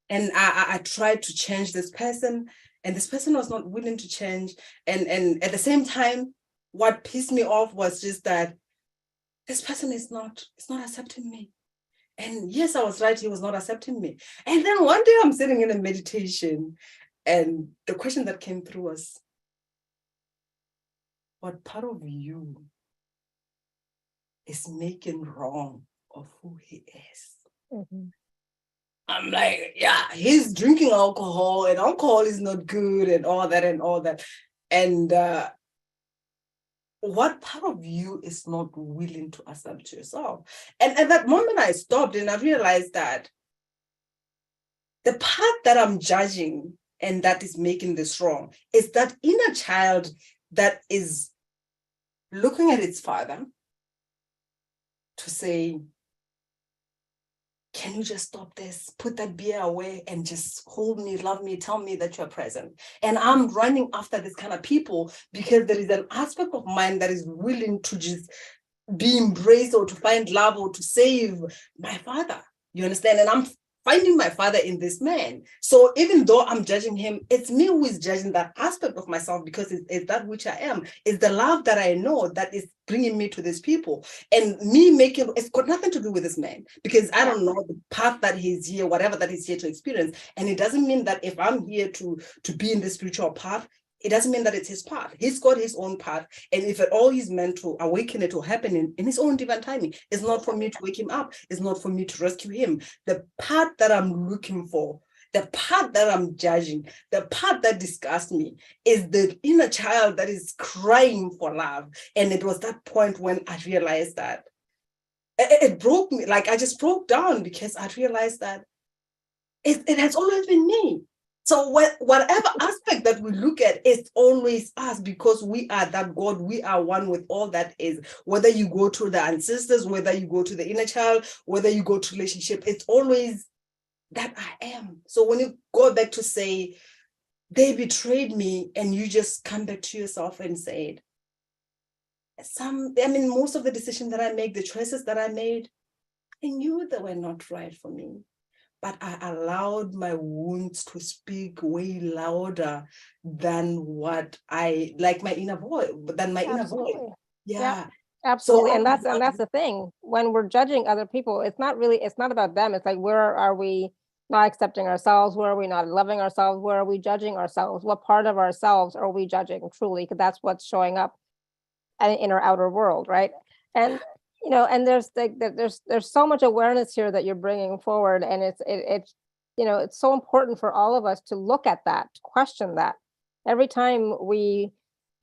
And I tried to change this person, and this person was not willing to change. And at the same time, what pissed me off was just that this person is not accepting me. And yes, I was right, he was not accepting me. And then one day I'm sitting in a meditation, and the question that came through was, what part of you is making wrong of who he is? I'm like, yeah, he's drinking alcohol, and alcohol is not good, and all that and all that. And what part of you is not willing to accept yourself? And at that moment, I stopped and I realized that the part that I'm judging and that is making this wrong is that inner child that is looking at its father to say, can you just stop this? Put that beer away and just hold me, love me, tell me that you're present. And I'm running after this kind of people because there is an aspect of mine that is willing to just be embraced or to find love or to save my father. You understand? And I'm finding my father in this man. So even though I'm judging him, it's me who is judging that aspect of myself, because it's that which I am. It's the love that I know that is bringing me to these people. And me it's got nothing to do with this man, because I don't know the path that he's here, whatever that he's here to experience. And it doesn't mean that if I'm here to be in the spiritual path, it doesn't mean that it's his path. He's got his own path. And if at all he's meant to awaken, it will happen in his own divine timing. It's not for me to wake him up. It's not for me to rescue him. The path that I'm looking for, the part that I'm judging, the part that disgusts me is the inner child that is crying for love. And it was that point when I realized that it broke me. Like I just broke down, because I realized that it has always been me. So whatever aspect that we look at, it's always us, because we are that God. We are one with all that is. Whether you go to the ancestors, whether you go to the inner child, whether you go to relationship, it's always that I am. So when you go back to say, they betrayed me, and you just come back to yourself and say, most of the decisions that I make, the choices that I made, I knew they were not right for me. But I allowed my wounds to speak way louder than what I like, my inner voice, than my inner voice. Absolutely. Yeah. Absolutely. So And that's the thing. When we're judging other people, it's not about them. It's like, where are we not accepting ourselves? Where are we not loving ourselves? Where are we judging ourselves? What part of ourselves are we judging truly? Because that's what's showing up in our outer world, right? And and there's so much awareness here that you're bringing forward, and it's it's so important for all of us to look at that, to question that. Every time we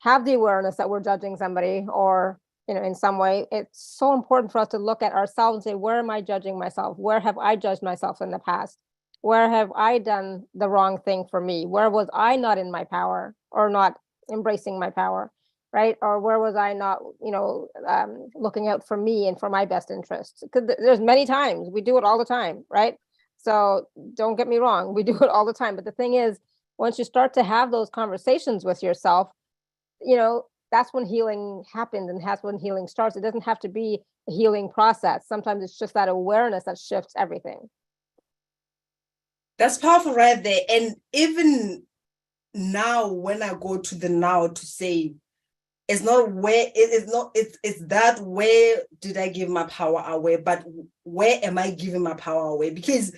have the awareness that we're judging somebody, or in some way, it's so important for us to look at ourselves and say, where am I judging myself? Where have I judged myself in the past? Where have I done the wrong thing for me? Where was I not in my power, or not embracing my power? Right? Or where was I not, looking out for me and for my best interests? Because there's many times we do it all the time, right? So don't get me wrong, we do it all the time. But the thing is, once you start to have those conversations with yourself, that's when healing happens, and that's when healing starts. It doesn't have to be a healing process. Sometimes it's just that awareness that shifts everything. that's powerful right there. And even now, when I go to the now to say, it's not where it's that, where did I give my power away, but where am I giving my power away? Because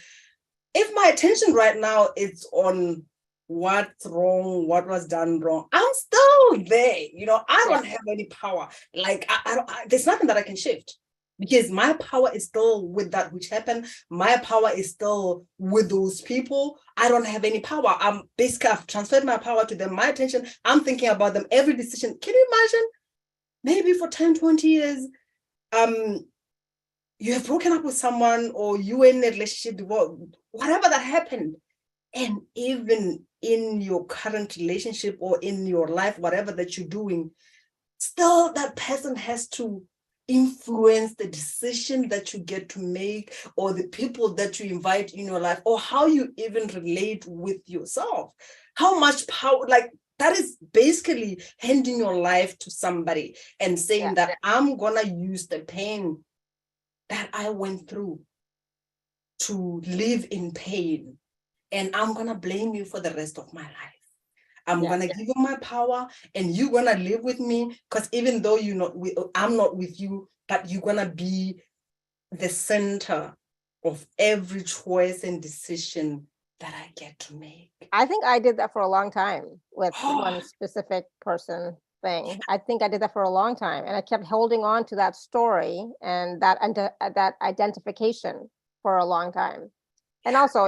if my attention right now is on what's wrong, what was done wrong, I'm still there. I don't have any power. Like there's nothing that I can shift, because my power is still with that which happened. My power is still with those people. I don't have any power. I've transferred my power to them. My attention, I'm thinking about them every decision. Can you imagine? Maybe for 10, 20 years, you have broken up with someone, or you were in a relationship, whatever that happened. And even in your current relationship, or in your life, whatever that you're doing, still that person has to influence the decision that you get to make, or the people that you invite in your life, or how you even relate with yourself. How much power, like, that is basically handing your life to somebody and saying that I'm gonna use the pain that I went through to live in pain, and I'm gonna blame you for the rest of my life. I'm gonna give you my power, and you're gonna live with me, because even though I'm not with you, but you're gonna be the center of every choice and decision that I get to make. I think I did that for a long time with one specific person thing. I think I did that for a long time, and I kept holding on to that story and that identification for a long time. And also,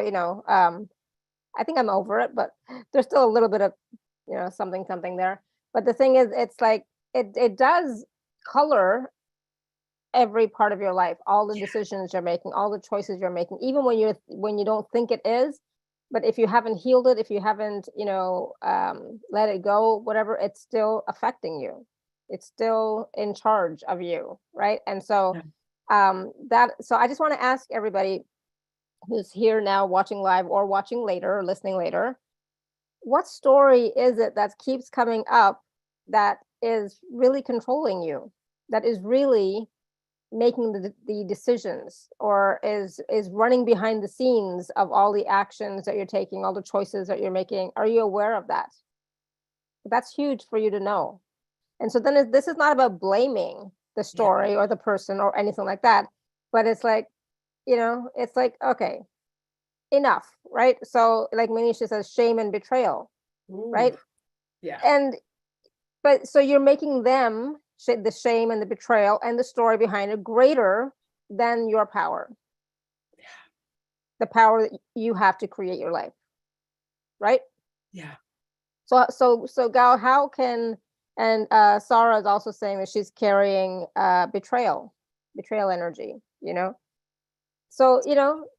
I think I'm over it, but there's still a little bit of, something there. But the thing is, it's like it does color every part of your life, all the decisions you're making, all the choices you're making, even when you don't think it is. But if you haven't healed it, if you haven't, let it go, whatever, it's still affecting you. It's still in charge of you, right? And so so I just want to ask everybody who's here now, watching live or watching later or listening later, what story is it that keeps coming up that is really controlling you, that is really making the decisions, or is running behind the scenes of all the actions that you're taking, all the choices that you're making? Are you aware of that? That's huge for you to know. And so then this is not about blaming the story or the person or anything like that, but it's like, it's like, okay, enough, right? So like Manisha says, shame and betrayal. Ooh, right? Yeah. But so you're making them, the shame and the betrayal and the story behind it, greater than your power. The power that you have to create your life, right? Yeah. So Gao, how can, and Sarah is also saying that she's carrying betrayal energy, So,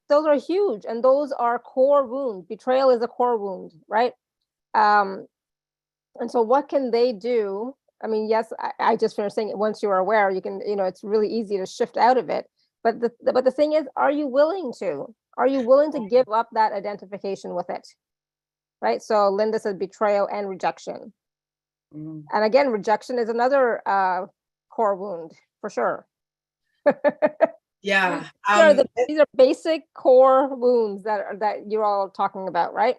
those are huge, and those are core wounds. Betrayal is a core wound, right? And so what can they do? I mean, yes, I just finished saying, once you're aware, you can, it's really easy to shift out of it. But the thing is, are you willing to? Are you willing to give up that identification with it? Right? So Linda said betrayal and rejection. Mm. And again, rejection is another core wound for sure. Yeah. These are basic core wounds that you're all talking about, right?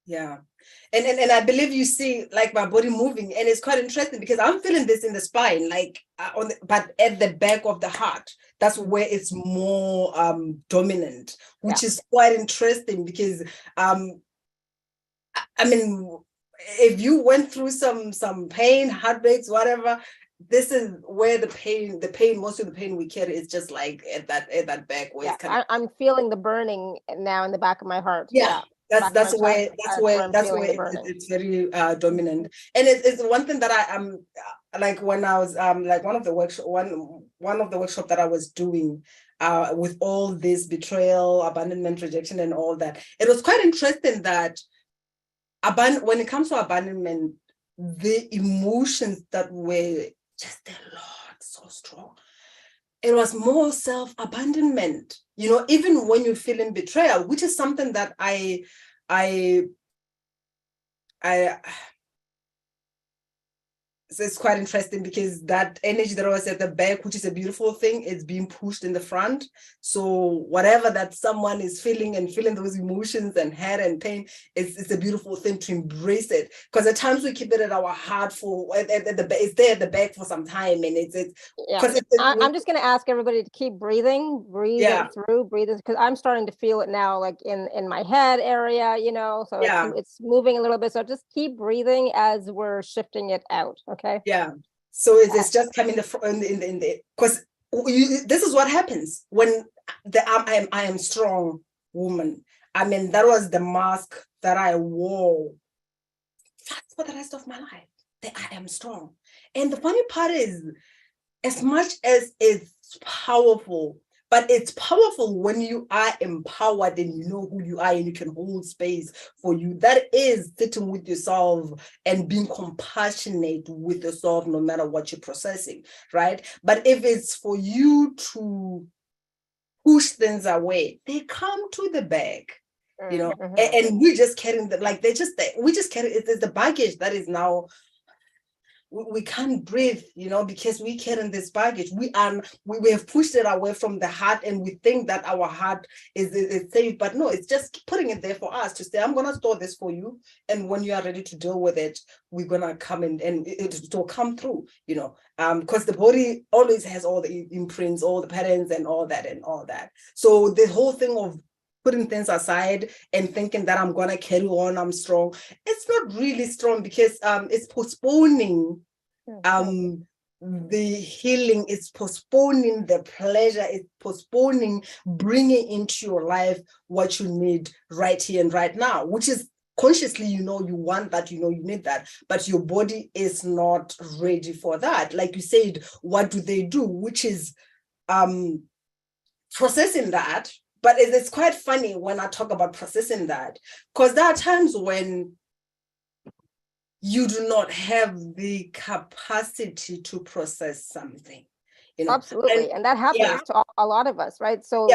Yeah. And I believe you see like my body moving, and it's quite interesting because I'm feeling this in the spine, like but at the back of the heart, that's where it's more dominant, which is quite interesting because I mean, if you went through some pain, heartbreaks, whatever, this is where the pain, most of the pain we carry is just like at that back where it's kind of. I'm feeling the burning now in the back of my heart. Yeah. That's where burning. it's very dominant. And it's one thing that I am like when I was like one of the workshop that I was doing with all this betrayal, abandonment, rejection, and all that. It was quite interesting that when it comes to abandonment, the emotions that were just a lot so strong. It was more self-abandonment, even when you're feeling betrayal, which is something that I so it's quite interesting because that energy that was at the back, which is a beautiful thing, is being pushed in the front. So whatever that someone is feeling those emotions and hurt and pain, it's a beautiful thing to embrace it. Because at times we keep it at our heart it's there at the back for some time, and I'm just going to ask everybody to keep breathing through, because I'm starting to feel it now, like in my head area, so it's moving a little bit. So just keep breathing as we're shifting it out. Okay. Yeah. So it's just coming in the because this is what happens when I am strong woman. I mean, that was the mask that I wore for the rest of my life. That I am strong. And the funny part is, as much as it's powerful, but it's powerful when you are empowered and you know who you are and you can hold space for you. That is sitting with yourself and being compassionate with yourself no matter what you're processing, right? But if it's for you to push things away, they come to the back, and we're just carrying them, like we just carry it. It's the baggage that is now. We can't breathe, because we carry this baggage. We have pushed it away from the heart, and we think that our heart is safe, but no, it's just putting it there for us to say, I'm going to store this for you, and when you are ready to deal with it, we're going to come in and it will come through, because the body always has all the imprints, all the patterns, and all that. So the whole thing of putting things aside and thinking that I'm going to carry on, I'm strong, it's not really strong, because it's postponing the healing, it's postponing the pleasure, it's postponing bringing into your life what you need right here and right now, which is consciously, you want that, you need that, but your body is not ready for that. Like you said, what do? Which is processing that. But it's quite funny when I talk about processing that, because there are times when you do not have the capacity to process something, Absolutely. And that happens to a lot of us, right? So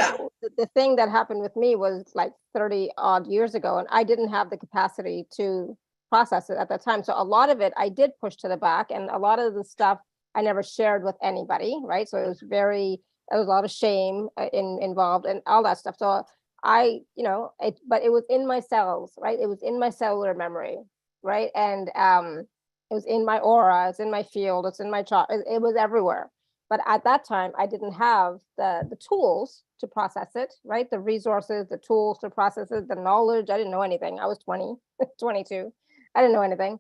the thing that happened with me was like 30 odd years ago, and I didn't have the capacity to process it at that time. So a lot of it I did push to the back, and a lot of the stuff I never shared with anybody, right? So there was a lot of shame involved and all that stuff. So but it was in my cells, right? It was in my cellular memory, right? And it was in my aura, it's in my field, it's in my chart, it was everywhere. But at that time, I didn't have the tools to process it, right? The resources, the tools to process it, the knowledge. I didn't know anything. I was 20, 22. I didn't know anything.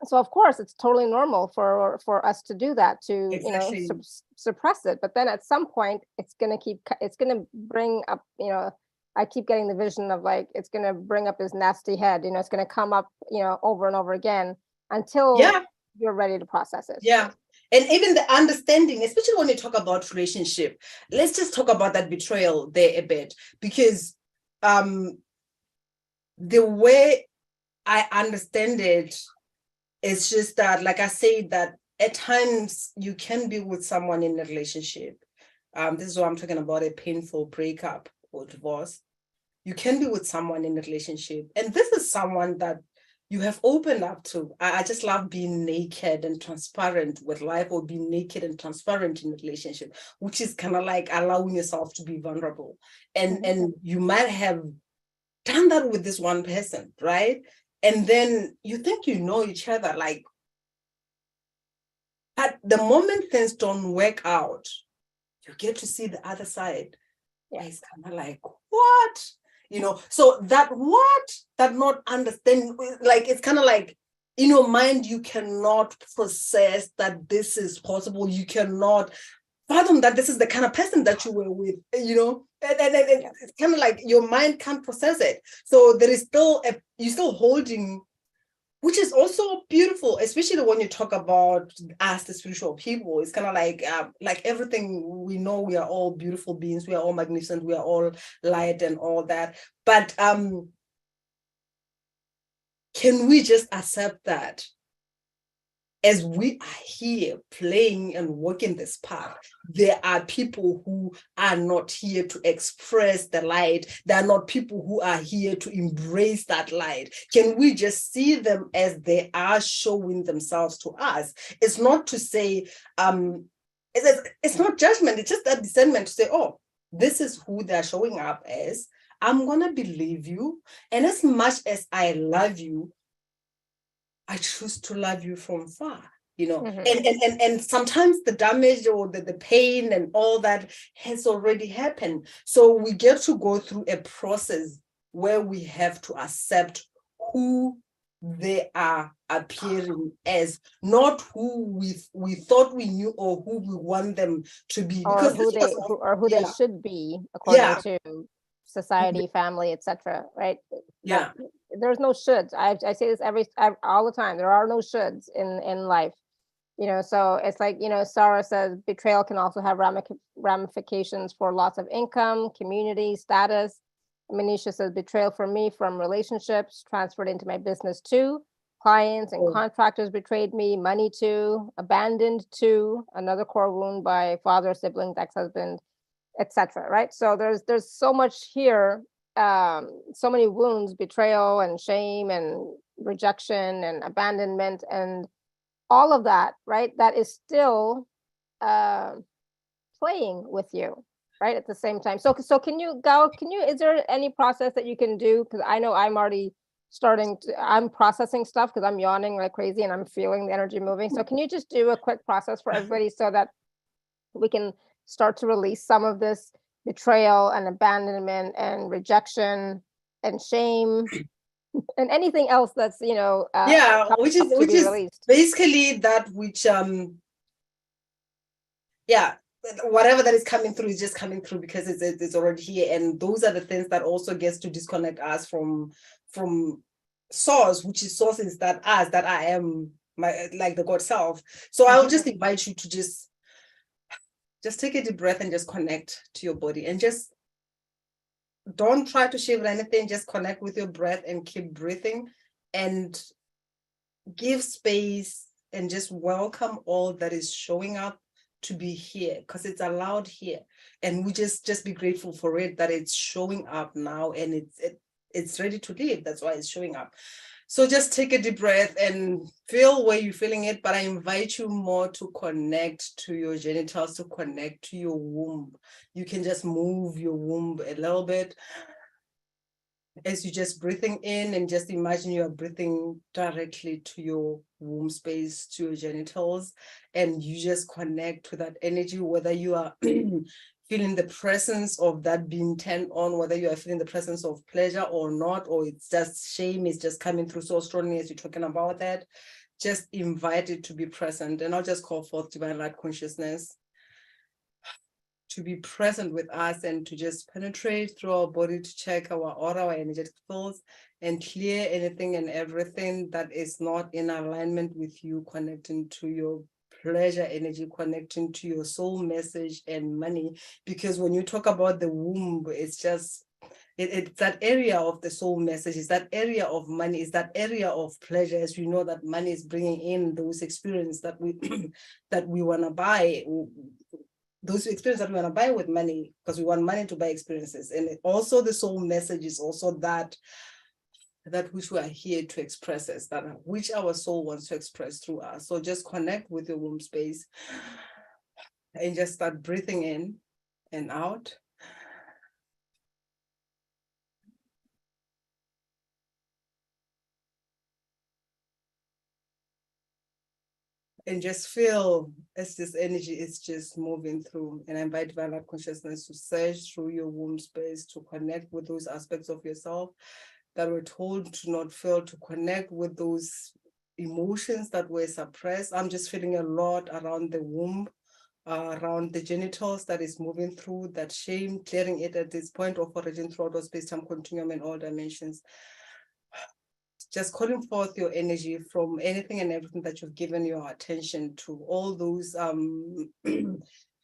So of course, it's totally normal for us to do that, to suppress it. But then at some point, it's gonna bring up. I keep getting the vision of like it's gonna bring up this nasty head. It's gonna come up over and over again until you're ready to process it. Yeah. And even the understanding, especially when you talk about relationship, let's just talk about that betrayal there a bit, because the way I understand it, it's just that, like I say, that at times you can be with someone in a relationship. This is what I'm talking about, a painful breakup or divorce. You can be with someone in a relationship, and this is someone that you have opened up to. I just love being naked and transparent with life, or being naked and transparent in a relationship, which is kind of like allowing yourself to be vulnerable. And you might have done that with this one person, right? And then you think you know each other, like, at the moment things don't work out, you get to see the other side. Yeah. It's kind of like, what? So that not understanding, like, it's kind of like, in your mind, you cannot process that this is possible. You cannot fathom that this is the kind of person that you were with, and it's kind of like your mind can't process it. So there is still you're still holding, which is also beautiful, especially when you talk about us, the spiritual people. It's kind of like everything we know, we are all beautiful beings, we are all magnificent, we are all light and all that. But can we just accept that as we are here playing and walking this path, there are people who are not here to express the light. There are not people who are here to embrace that light. Can we just see them as they are showing themselves to us? It's not to say, it's not judgment. It's just that discernment to say, oh, this is who they're showing up as. I'm going to believe you. And as much as I love you, I choose to love you from far, and sometimes the damage or the pain and all that has already happened. So we get to go through a process where we have to accept who they are appearing as, not who we thought we knew or who we want them to be, or because who they should be according to society, family, etc. Right? Yeah. There's no shoulds. I say this all the time. There are no shoulds in life. So it's like, Sarah says betrayal can also have ramifications for loss of income, community, status. Manisha says betrayal for me from relationships transferred into my business too. Clients and contractors betrayed me, money too, abandoned too, another core wound by father, siblings, ex-husband, etc. Right? So there's so much here, so many wounds, betrayal and shame and rejection and abandonment and all of that, right? That is still playing with you, right? At the same time. So can you, Gao, is there any process that you can do? Because I know I'm already I'm processing stuff because I'm yawning like crazy and I'm feeling the energy moving. So can you just do a quick process for everybody so that we can start to release some of this betrayal and abandonment and rejection and shame and anything else that's which is released. Basically that which whatever that is coming through is just coming through because it's already here, and those are the things that also gets to disconnect us from source, which is sources that I am like the God self. So I'll just invite you to just take a deep breath and just connect to your body, and just don't try to shift anything. Just connect with your breath and keep breathing and give space and just welcome all that is showing up to be here, because it's allowed here, and we just be grateful for it, that it's showing up now and it's ready to live. That's why it's showing up. So just take a deep breath and feel where you're feeling it. But I invite you more to connect to your genitals, to connect to your womb. You can just move your womb a little bit as you're just breathing in, and just imagine you're breathing directly to your womb space, to your genitals, and you just connect to that energy, whether you are feeling the presence of that being turned on, whether you are feeling the presence of pleasure or not, or it's just shame is just coming through so strongly as you're talking about that. Just invite it to be present, and I'll just call forth divine light consciousness to be present with us and to just penetrate through our body to check our aura, our energetic fields, and clear anything and everything that is not in alignment with you, connecting to your pleasure energy connecting to your soul message and money. Because when you talk about the womb, it's just, it's that area of the soul message, is that area of money, is that area of pleasure, as we know that money is bringing in those experiences that we that we want to buy, those experiences that we want to buy with money, because we want money to buy experiences. And also the soul message is also that which we are here to express, as that which our soul wants to express through us. So just connect with your womb space and just start breathing in and out. And just feel as this energy is just moving through. And I invite divine light consciousness to surge through your womb space, to connect with those aspects of yourself that were told to not feel, to connect with those emotions that were suppressed. I'm just feeling a lot around the womb, around the genitals that is moving through, that shame, clearing it at this point of origin throughout our space-time continuum in all dimensions. Just calling forth your energy from anything and everything that you've given your attention to, all those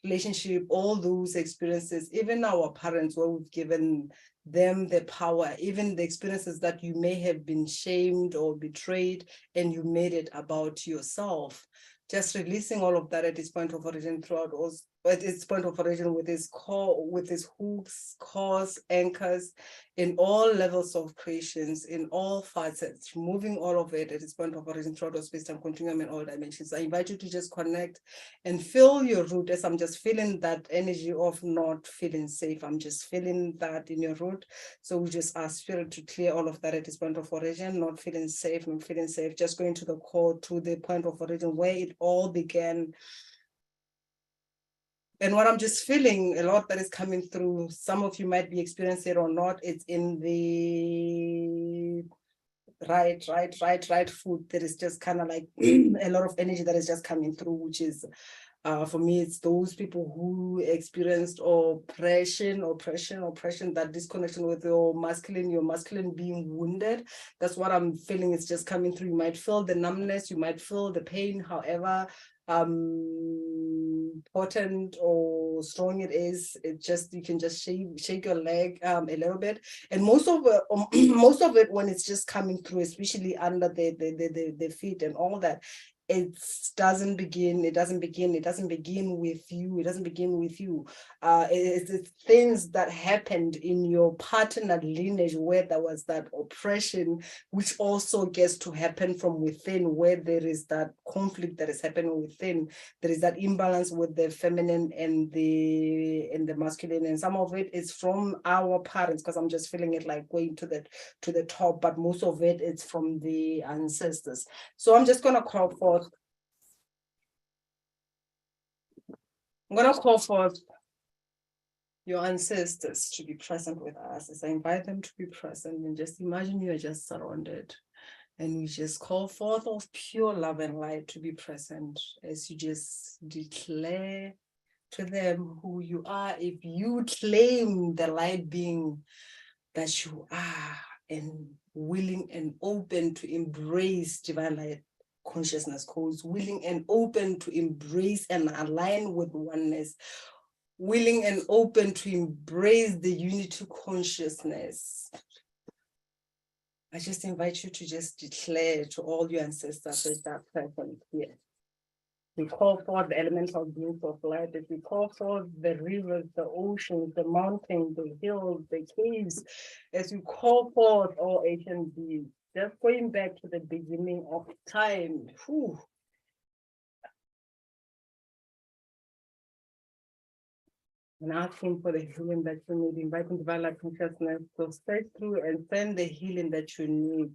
relationship, all those experiences, even our parents, where we've given them the power, even the experiences that you may have been shamed or betrayed and you made it about yourself. Just releasing all of that at this point of origin throughout all, at its point of origin, with its core, with its hooks, cores, anchors, in all levels of creations, in all facets, moving all of it at its point of origin throughout all space-time continuum in all dimensions. I invite you to just connect and feel your root, as I'm just feeling that energy of not feeling safe. I'm just feeling that in your root. So we just ask Spirit to clear all of that at its point of origin, not feeling safe, just going to the core, to the point of origin where it all began. And what I'm just feeling, a lot that is coming through, some of you might be experiencing it or not, it's in the right food. There is just kind of like a lot of energy that is just coming through, which is, for me, it's those people who experienced oppression, that disconnection with your masculine being wounded. That's what I'm feeling is just coming through. You might feel the numbness, you might feel the pain, however potent or strong it is, it just, you can just shake your leg a little bit. And most of it, when it's just coming through, especially under the feet and all that, it doesn't begin with you. It's things that happened in your paternal lineage where there was that oppression, which also gets to happen from within, where there is that conflict that is happening within. There is that imbalance with the feminine and the masculine, and some of it is from our parents, because I'm just feeling it like going to the top, but most of it is from the ancestors. So I'm just gonna call forth. I'm gonna call forth your ancestors to be present with us, as I invite them to be present, and just imagine you are just surrounded. And we just call forth of pure love and light to be present, as you just declare to them who you are. If you claim the light being that you are, and willing and open to embrace divine light consciousness codes, willing and open to embrace and align with oneness, willing and open to embrace the unity consciousness, I just invite you to just declare to all your ancestors that are present here. We call forth the elemental beings of light, that we call forth the rivers, the oceans, the mountains, the hills, the caves, as we call forth all ancient beings, just going back to the beginning of time. Whew. And asking for the healing that you need, inviting divine light consciousness to step through and send the healing that you need,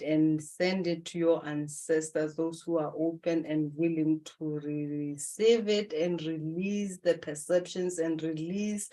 and send it to your ancestors, those who are open and willing to receive it and release the perceptions and release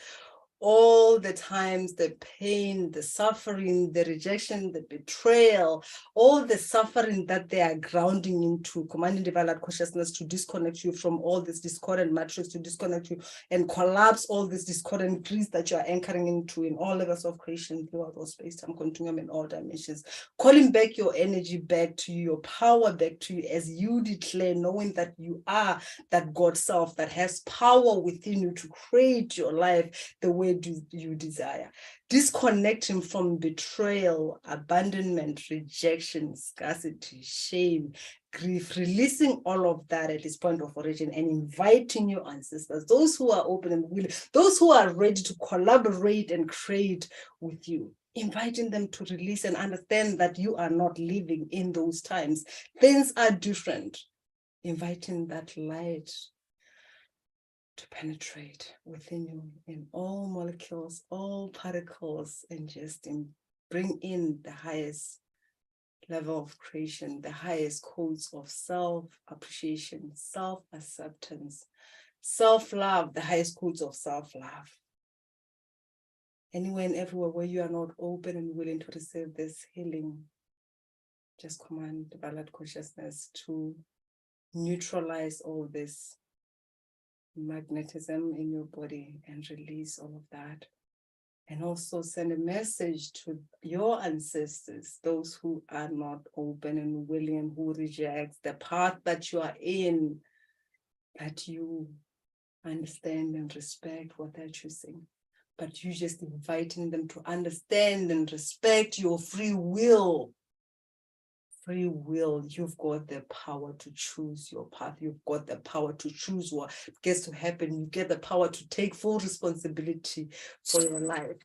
all the times, the pain, the suffering, the rejection, the betrayal, all the suffering that they are grounding into, commanding developed consciousness to disconnect you from all this discordant matrix, to disconnect you and collapse all this discordant trees that you are anchoring into in all levels of creation, throughout all space, time, continuum, in all dimensions. Calling back your energy back to you, your power back to you, as you declare, knowing that you are that God self that has power within you to create your life the way you desire. Disconnecting from betrayal, abandonment, rejection, scarcity, shame, grief, releasing all of that at its point of origin and inviting your ancestors, those who are open and willing, those who are ready to collaborate and create with you, inviting them to release and understand that you are not living in those times. Things are different. Inviting that light to penetrate within you in all molecules, all particles, and just bring in the highest level of creation, the highest codes of self-appreciation, self-acceptance, self-love, the highest codes of self-love. Anywhere and everywhere where you are not open and willing to receive this healing, just command the ballad consciousness to neutralize all this magnetism in your body and release all of that. And also send a message to your ancestors, those who are not open and willing, who reject the path that you are in, that you understand and respect what they're choosing. But you just inviting them to understand and respect your free will. Free will, you've got the power to choose your path. You've got the power to choose what gets to happen. You get the power to take full responsibility for your life.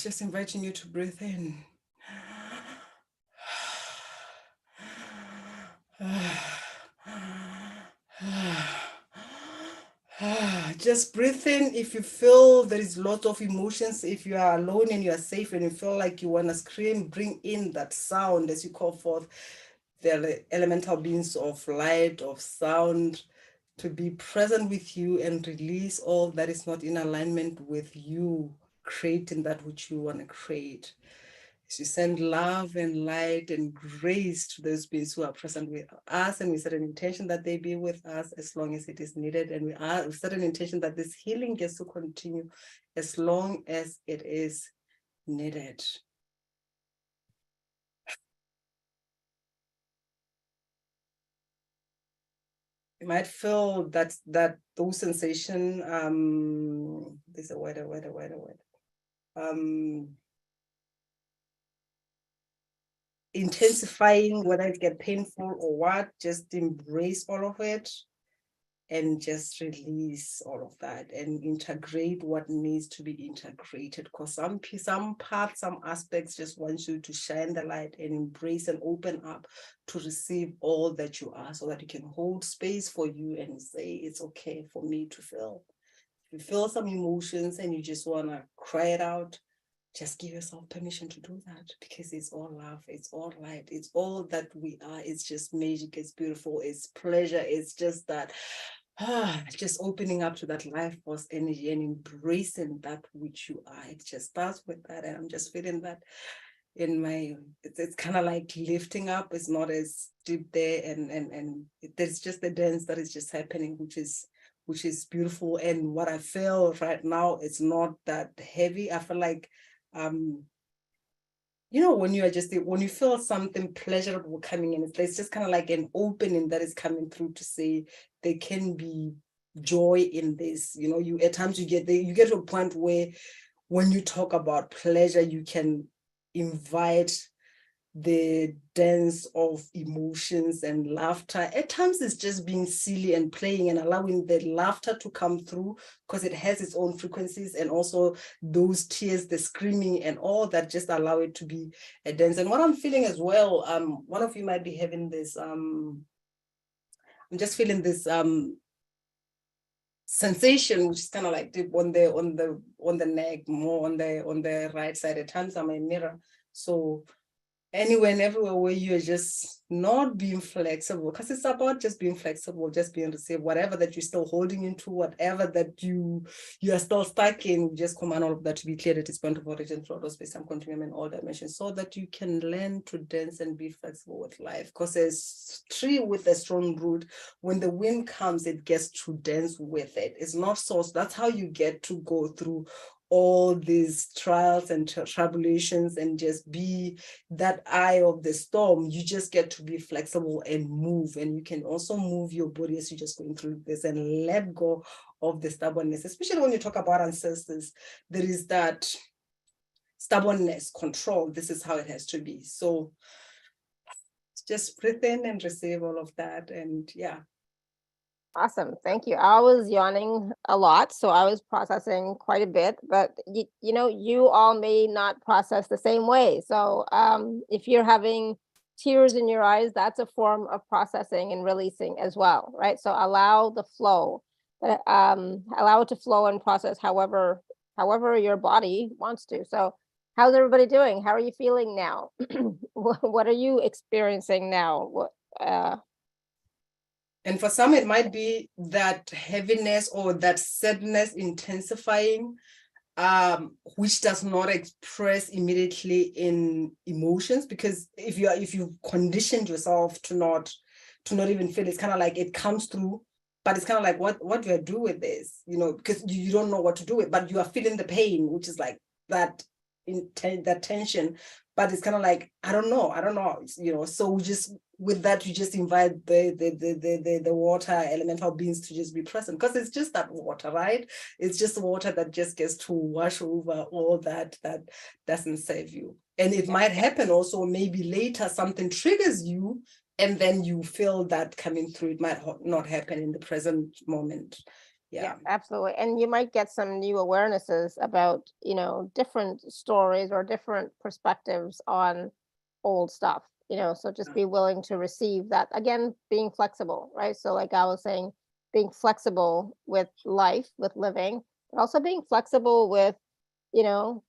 Just inviting you to breathe in. Just breathe in. If you feel there is a lot of emotions, if you are alone and you are safe and you feel like you want to scream, bring in that sound as you call forth the elemental beings of light, of sound, to be present with you and release all that is not in alignment with you creating that which you want to create. As you send love and light and grace to those beings who are present with us, and we set an intention that they be with us as long as it is needed, and we set an intention that this healing gets to continue as long as it is needed. You might feel that those sensation, there's a word. Intensifying, whether it get painful or what, just embrace all of it and just release all of that and integrate what needs to be integrated, because some parts, some aspects just want you to shine the light and embrace and open up to receive all that you are, so that you can hold space for you and say, it's okay for me to feel. If you feel some emotions and you just want to cry it out, just give yourself permission to do that, because it's all love, it's all light, it's all that we are. It's just magic, it's beautiful, it's pleasure, it's just that just opening up to that life force energy and embracing that which you are. It just starts with that, and I'm just feeling that in my, it's kind of like lifting up. It's not as deep there, and there's just a dance that is just happening, which is beautiful. And what I feel right now, it's not that heavy. I feel like you know, when you feel something pleasurable coming in, it's just kind of like an opening that is coming through to say there can be joy in this. You know, you at times you get to a point where when you talk about pleasure, you can invite the dance of emotions and laughter. At times it's just being silly and playing and allowing the laughter to come through, because it has its own frequencies, and also those tears, the screaming and all that, just allow it to be a dance. And what I'm feeling as well, one of you might be having this I'm just feeling this sensation, which is kind of like deep on the neck, more on the right side. At times I'm a mirror. So anywhere and everywhere where you're just not being flexible, because it's about just being flexible, just being received, whatever that you're still holding into, whatever that you are still stuck in, just command all of that to be clear at its point of origin throughout all space, time, continuum, and all dimensions, so that you can learn to dance and be flexible with life. Because there's tree with a strong root, when the wind comes, it gets to dance with it. It's not so that's how you get to go through all these trials and tribulations and just be that eye of the storm. You just get to be flexible and move, and you can also move your body as you're just going through this and let go of the stubbornness, especially when you talk about ancestors. There is that stubbornness, control. This is how it has to be. So just breathe in and receive all of that. And yeah. Awesome. Thank you. I was yawning a lot, so I was processing quite a bit, but you know, you all may not process the same way. So if you're having tears in your eyes, that's a form of processing and releasing as well, right? So allow the flow, allow it to flow and process however your body wants to. So how's everybody doing? How are you feeling now? What are you experiencing now? And for some, it might be that heaviness or that sadness intensifying, which does not express immediately in emotions. Because if you've conditioned yourself to not even feel, it's kind of like it comes through, but it's kind of like, what do I do with this? You know, because you don't know what to do with, but you are feeling the pain, which is like that tension. But it's kind of like, I don't know, you know. So we just, with that, you just invite the water elemental beings to just be present, because it's just that water, right? It's just water that just gets to wash over all that doesn't serve you. And it might happen also, maybe later something triggers you, and then you feel that coming through. It might not happen in the present moment. Yeah, absolutely. And you might get some new awarenesses about, you know, different stories or different perspectives on old stuff, you know. So just be willing to receive that. Again, being flexible, right? So like I was saying, being flexible with life, with living, but also being flexible with, you know,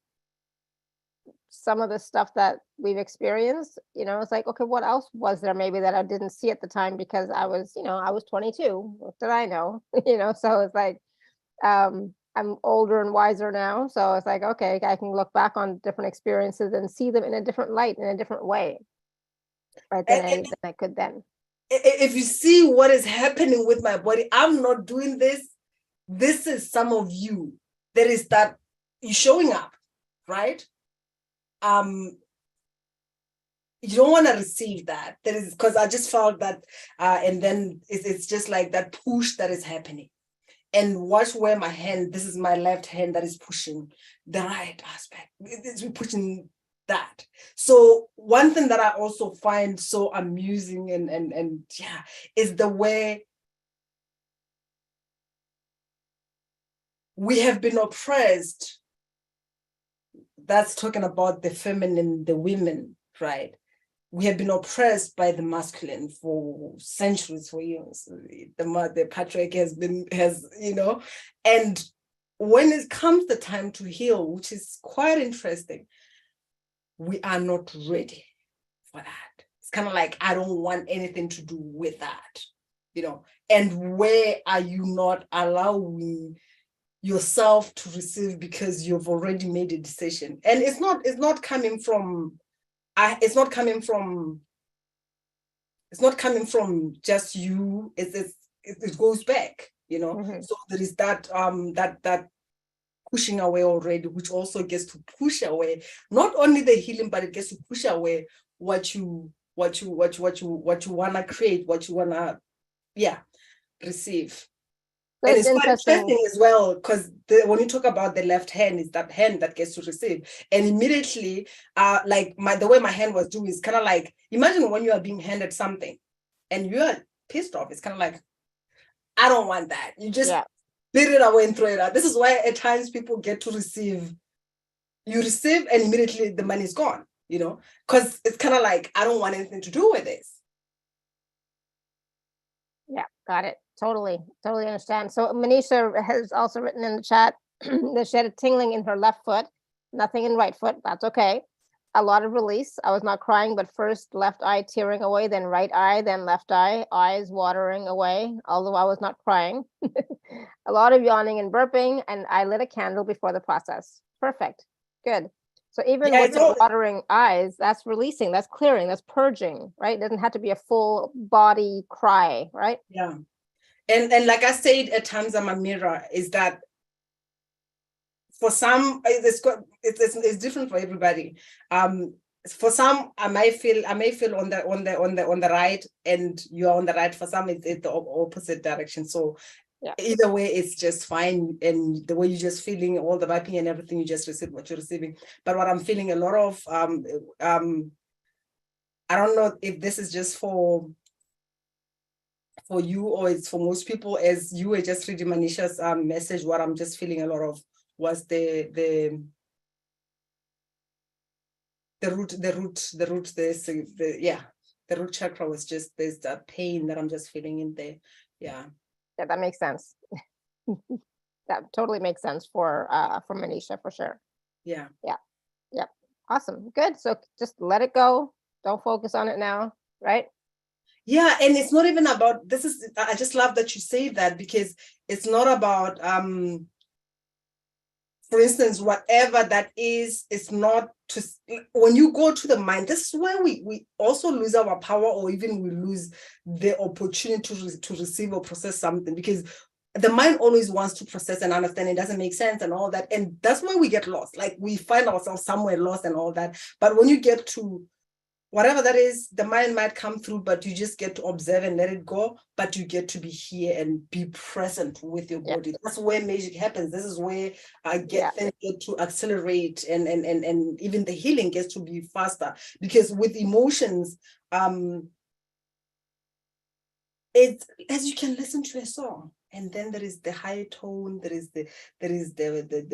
some of the stuff that we've experienced. You know, it's like, okay, what else was there maybe that I didn't see at the time because I was, you know, I was 22. What did I know? You know, so it's like, I'm older and wiser now. So it's like, okay, I can look back on different experiences and see them in a different light, in a different way, right? Than I could then. If you see what is happening with my body, I'm not doing this. This is some of you. There is that you're showing up, right? You don't want to receive that. There is, because I just felt that, and then it's just like that push that is happening. And watch where my hand, this is my left hand that is pushing the right aspect. It's pushing that. So one thing that I also find so amusing and yeah, is the way we have been oppressed. That's talking about the feminine, the women, right? We have been oppressed by the masculine for centuries, for years. The patriarchy has, you know, and when it comes the time to heal, which is quite interesting, we are not ready for that. It's kind of like, I don't want anything to do with that, you know. And where are you not allowing yourself to receive because you've already made a decision? And it's not coming from just you. It goes back, you know. Mm-hmm. So there is that that pushing away already, which also gets to push away not only the healing, but it gets to push away what you want to create, what you want to receive. So And it's it's quite interesting. interesting as well, because when you talk about the left hand, it's that hand that gets to receive. And immediately, like the way my hand was doing is kind of like, imagine when you are being handed something and you are pissed off. It's kind of like, I don't want that. You just beat it away and throw it out. This is why at times people get to receive. You receive and immediately the money is gone, you know, because it's kind of like, I don't want anything to do with this. Yeah, got it. Totally, totally understand. So Manisha has also written in the chat that she had a tingling in her left foot, nothing in right foot. That's okay. A lot of release. I was not crying, but first left eye tearing away, then right eye, then left eye, eyes watering away, although I was not crying. A lot of yawning and burping, and I lit a candle before the process. Perfect. Good. So even Yeah, with it's the all watering eyes, that's releasing, that's clearing, that's purging, right? It doesn't have to be a full body cry, right? yeah. And like I said, at times I'm a mirror, is that for some it's different for everybody. For some I may feel on the right, and you're on the right. For some it's the opposite direction. So Yeah. either way it's just fine, and the way you're just feeling all the vibing and everything, you just receive what you're receiving. But what I'm feeling a lot of, I don't know if this is just for you or it's for most people. As you were just reading Manisha's message, what I'm just feeling a lot of was the root, the root chakra was just, there's that pain that I'm just feeling in there. Yeah. Yeah, that makes sense. That totally makes sense for Manisha, for sure. Yeah. Yeah. Yep. Awesome. Good. So just let it go. Don't focus on it now, right? Yeah, and it's not even about, this is, I just love that you say that, because it's not about for instance, whatever that is, it's not to, when you go to the mind, this is where we also lose our power, or even we lose the opportunity to receive or process something, because the mind always wants to process and understand. It doesn't make sense and all that. And that's where we get lost. Like we find ourselves somewhere lost and all that. But when you get to whatever that is, the mind might come through, but you just get to observe and let it go. But you get to be here and be present with your body. Yeah. That's where magic happens. This is where things get to accelerate, and even the healing gets to be faster. Because with emotions, it's as you can listen to a song, and then there is the high tone, there is the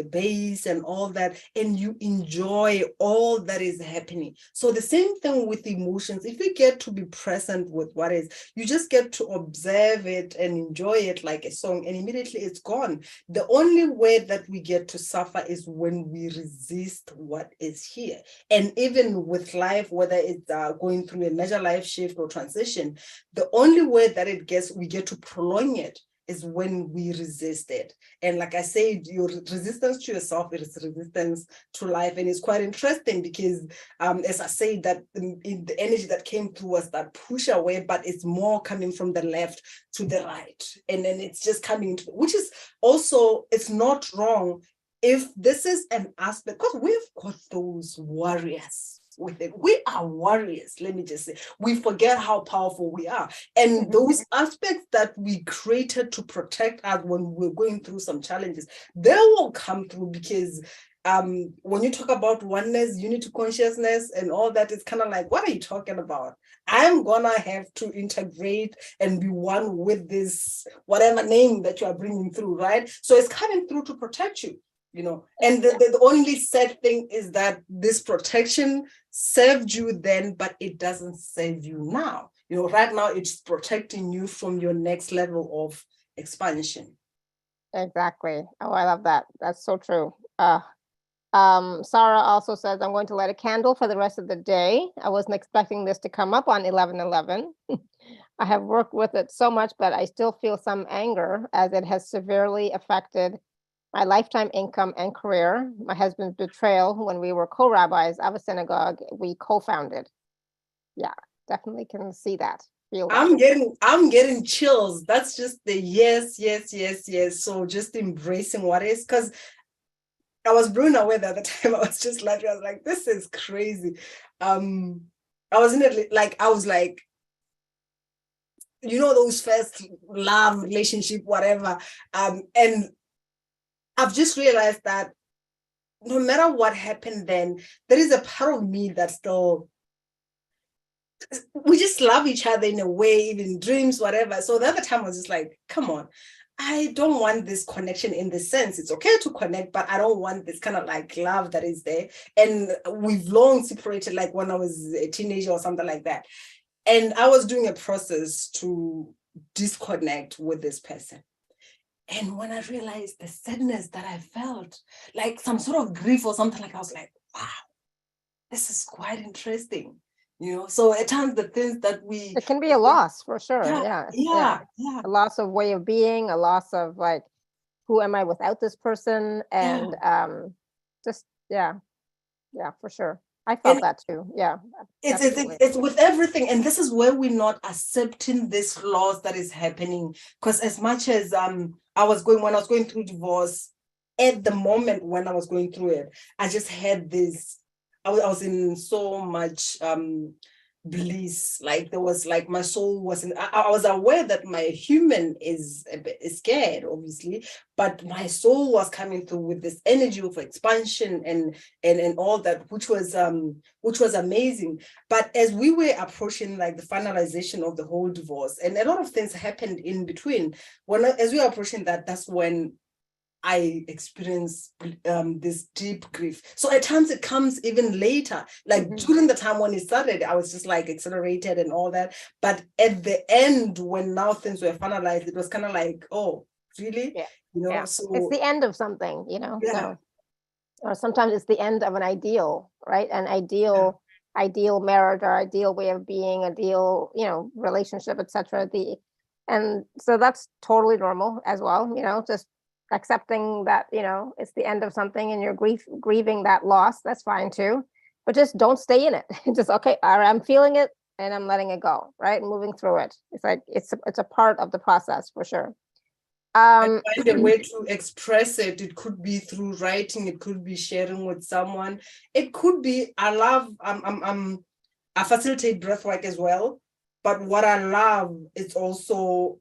bass and all that, and you enjoy all that is happening. So the same thing with emotions. If you get to be present with what is, you just get to observe it and enjoy it like a song, and immediately it's gone. The only way that we get to suffer is when we resist what is here. And even with life, whether it's going through a major life shift or transition, the only way that we get to prolong it is when we resist it. And like I said, your resistance to yourself is resistance to life. And it's quite interesting because, as I said, that in the energy that came through was that push away, but it's more coming from the left to the right. And then it's just coming, which is also, it's not wrong if this is an aspect, because we've got those warriors with it. We are warriors, let me just say. We forget how powerful we are. And those aspects that we created to protect us when we're going through some challenges, they will come through, because when you talk about oneness, unity consciousness and all that, it's kind of like, what are you talking about? I'm gonna have to integrate and be one with this, whatever name that you are bringing through, right? So it's coming through to protect you. And the only sad thing is that this protection served you then, but it doesn't serve you now. Right now it's protecting you from your next level of expansion. Exactly. Oh, I love that. That's so true. Sarah also says, I'm going to light a candle for the rest of the day. I wasn't expecting this to come up on 11/11. I have worked with it so much, but I still feel some anger as it has severely affected my lifetime income and career. My husband's betrayal when we were co-rabbis of a synagogue we co-founded. Yeah, definitely can see that. Feel that. I'm getting chills. That's just the yes. So just embracing what is, because I was blown away the other time. I was like, this is crazy. I was in it, like, I was like, those first love relationship, whatever. And I've just realized that no matter what happened then, there is a part of me that still, we just love each other in a way, even dreams, whatever. So the other time I was just like, come on, I don't want this connection in the sense. It's okay to connect, but I don't want this kind of like love that is there. And we've long separated, like when I was a teenager or something like that. And I was doing a process to disconnect with this person. And when I realized the sadness that I felt, like some sort of grief or something, like I was like, wow, this is quite interesting. So at times the things that it can be a loss for sure. yeah. A loss of way of being, a loss of like, who am I without this person? And just for sure. I felt that too. Yeah. It's with everything, and this is where we're not accepting this loss that is happening. Because as much as when I was going through divorce, at the moment when I was going through it, I just had this. I was in so much bliss. Like there was like my soul was in. I was aware that my human is a bit scared, obviously, but my soul was coming through with this energy of expansion and all that, which was amazing. But as we were approaching like the finalization of the whole divorce, and a lot of things happened in between, as we were approaching that, that's when I experienced this deep grief. So at times it comes even later, like during the time when it started, I was just like accelerated and all that. But at the end, when now things were finalized, it was kind of like, oh, really? So it's the end of something, so, or sometimes it's the end of an ideal, right? An ideal marriage or ideal way of being, ideal, relationship, etc. And so that's totally normal as well, just accepting that, it's the end of something and you're grieving that loss. That's fine too, but just don't stay in it. Just, okay, I'm feeling it and I'm letting it go, right? Moving through it. It's like, it's a part of the process for sure. And find a way to express it. It could be through writing, it could be sharing with someone, it could be, I facilitate breathwork as well, but what I love is also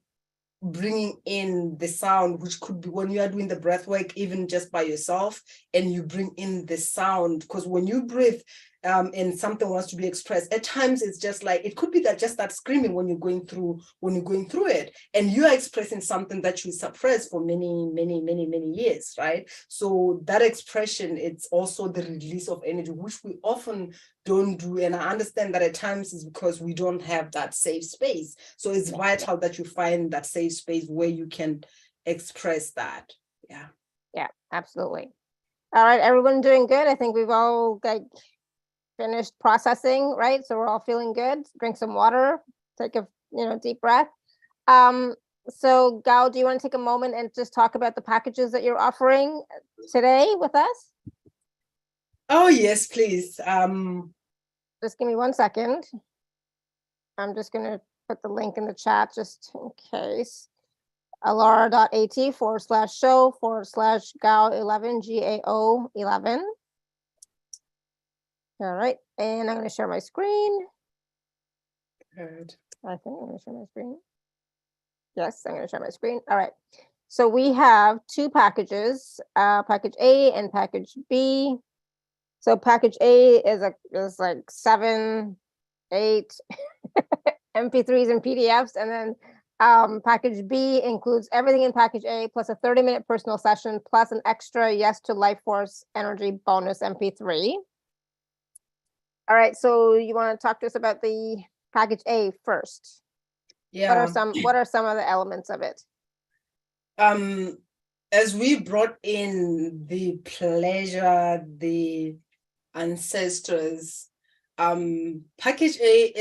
bringing in the sound, which could be when you are doing the breath work, even just by yourself, and you bring in the sound, because when you breathe and something wants to be expressed, at times it's just like, it could be that just that screaming when you're going through it, and you are expressing something that you suppressed for many years, right? So that expression, it's also the release of energy, which we often don't do. And I understand that at times is because we don't have that safe space. So it's vital that you find that safe space where you can express that. Yeah, absolutely. All right, everyone doing good. I think we've all finished processing, right? So we're all feeling good. Drink some water, take a deep breath. So Gao, do you want to take a moment and just talk about the packages that you're offering today with us? Oh yes, please. Just give me 1 second. I'm just going to put the link in the chat just in case. alara.at/show/Gao11, GAO 11. All right, and I'm going to share my screen. Good. I think I'm going to share my screen. Yes, I'm going to share my screen. All right. So we have two packages, package A and package B. So package A is like 7, 8 MP3s and PDFs, and then package B includes everything in package A plus a 30-minute personal session plus an extra Yes to Life Force Energy bonus MP3. All right, so you want to talk to us about the package A first? Yeah. What are some of the elements of it? As we brought in the pleasure, the ancestors, package A,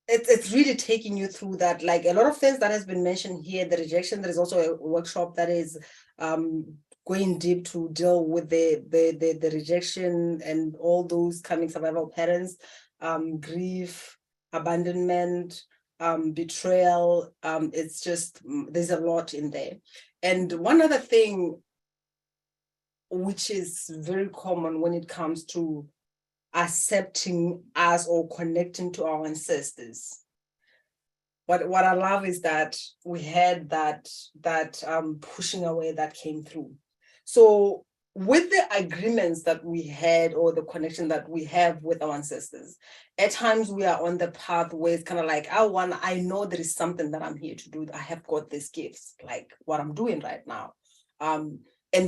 it's really taking you through that, like a lot of things that has been mentioned here, the rejection. There is also a workshop that is going deep to deal with the rejection and all those coming survival patterns, grief, abandonment, betrayal. It's just, there's a lot in there. And one other thing which is very common when it comes to accepting us or connecting to our ancestors. What I love is that we had that pushing away that came through. So with the agreements that we had or the connection that we have with our ancestors, at times we are on the path where it's kind of like, I know there is something that I'm here to do. I have got these gifts, like what I'm doing right now. And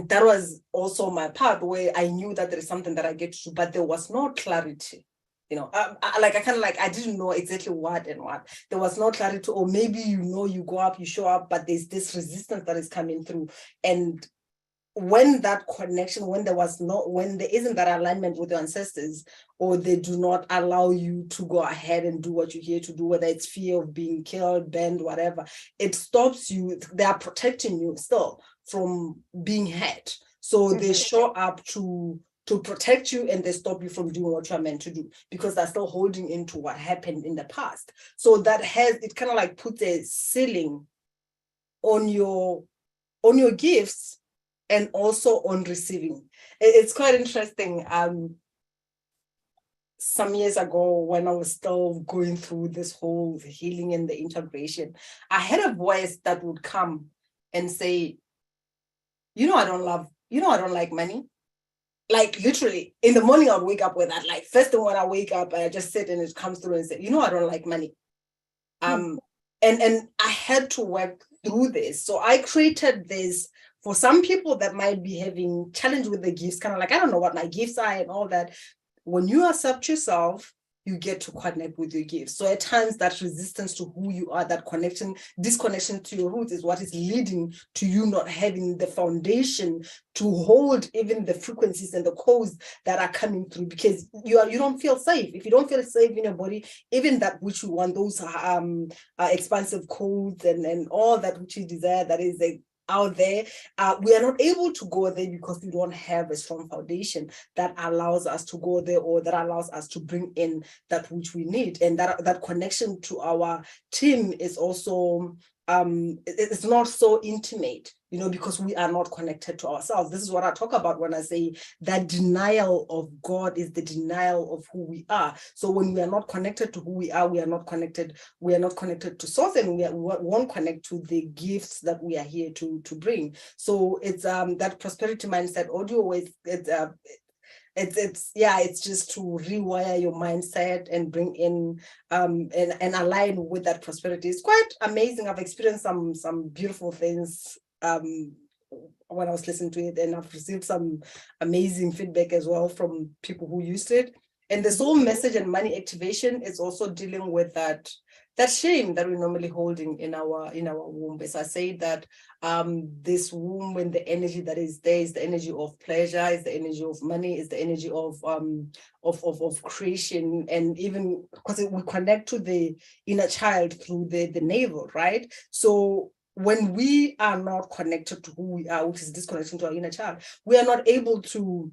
that was also my path where I knew that there is something that I get to do, but there was no clarity. I didn't know exactly what and what. There was no clarity, or maybe you go up, you show up, but there's this resistance that is coming through. And when that connection, when there isn't that alignment with your ancestors, or they do not allow you to go ahead and do what you're here to do, whether it's fear of being killed, banned, whatever, it stops you. They are protecting you still from being hurt. So they show up to protect you, and they stop you from doing what you're meant to do, because they're still holding into what happened in the past. So it kind of like puts a ceiling on your gifts, and also on receiving. It's quite interesting. Some years ago, when I was still going through this whole healing and the integration, I had a voice that would come and say, I don't like money. Like literally in the morning, I would wake up with that. Like first thing when I wake up, and I just sit and it comes through and say, I don't like money. And I had to work through this. So I created this for some people that might be having challenge with the gifts, kind of like, I don't know what my gifts are and all that. When you accept yourself, you get to connect with your gifts. So at times that resistance to who you are, that disconnection to your roots is what is leading to you not having the foundation to hold even the frequencies and the codes that are coming through, because you don't feel safe. If you don't feel safe in your body, even that which you want, those expansive codes and all that which you desire, that is out there, we are not able to go there because we don't have a strong foundation that allows us to go there, or that allows us to bring in that which we need. And that connection to our team is also it's not so intimate, because we are not connected to ourselves. This is what I talk about when I say that denial of God is the denial of who we are. So when we are not connected to who we are, we are not connected to source, and we won't connect to the gifts that we are here to bring. So it's that prosperity mindset audio is it's just to rewire your mindset and bring in and align with that prosperity. It's quite amazing. I've experienced some beautiful things when I was listening to it, and I've received some amazing feedback as well from people who used it. And the soul message and money activation is also dealing with that shame that we're normally holding in our womb. As I say that this womb, when the energy that is there is the energy of pleasure, is the energy of money, is the energy of creation, and even because we connect to the inner child through the navel, right? So when we are not connected to who we are, which is disconnection to our inner child, we are not able to,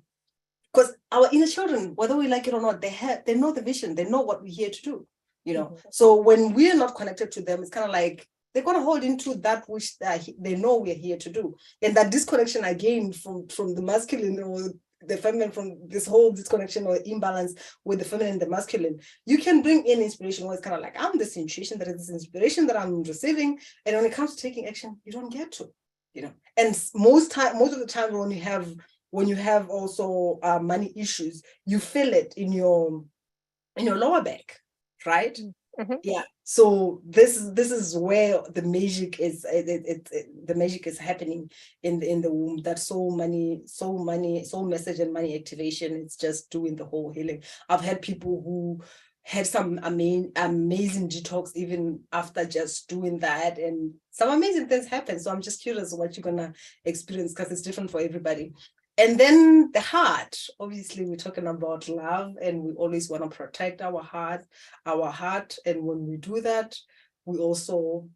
because our inner children, whether we like it or not, they know the vision, they know what we're here to do. So when we're not connected to them, it's kind of like they're going to hold into that which they know we're here to do. And that disconnection again from the masculine or the feminine, from this whole disconnection or imbalance with the feminine and the masculine, you can bring in inspiration where it's kind of like, I'm this intuition, that is this inspiration that I'm receiving. And when it comes to taking action, you don't get to, and most of the time when you have also money issues, you feel it in your lower back, right? Yeah. So this is where the magic is. The magic is happening in the womb. That soul message and money activation. It's just doing the whole healing. I've had people who had some amazing detox even after just doing that, and some amazing things happen. So I'm just curious what you're gonna experience, because it's different for everybody. And then the heart, obviously we're talking about love, and we always want to protect our heart. And when we do that, we also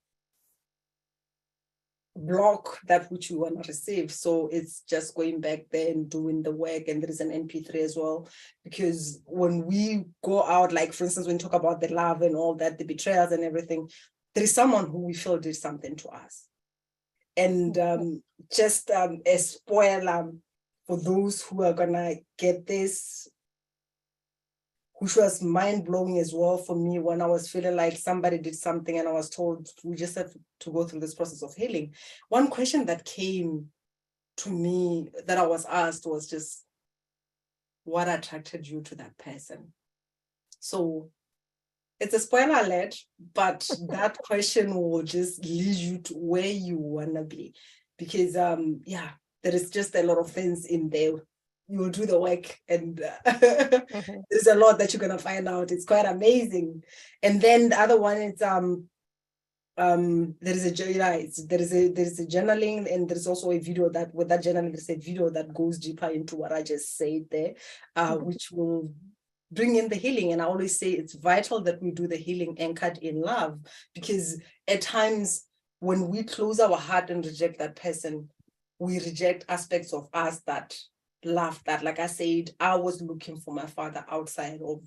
block that which we want to receive. So it's just going back there and doing the work. And there is an MP3 as well, because when we go out, like for instance, when we talk about the love and all that, the betrayals and everything, there is someone who we feel did something to us. And just a spoiler for those who are gonna get this, which was mind-blowing as well for me, when I was feeling like somebody did something and I was told we just have to go through this process of healing. One question that came to me that I was asked was just, what attracted you to that person? So it's a spoiler alert, but that question will just lead you to where you wanna be, because there is just a lot of things in there you will do the work, and Mhm. there's a lot that you're gonna find out. It's quite amazing. And then the other one is there is a journaling, and there's also a video that with that journaling, there's a video that goes deeper into what I just said there, which will bring in the healing. And I always say it's vital that we do the healing anchored in love, because at times when we close our heart and reject that person, we reject aspects of us that love that. Like I said, I was looking for my father outside of,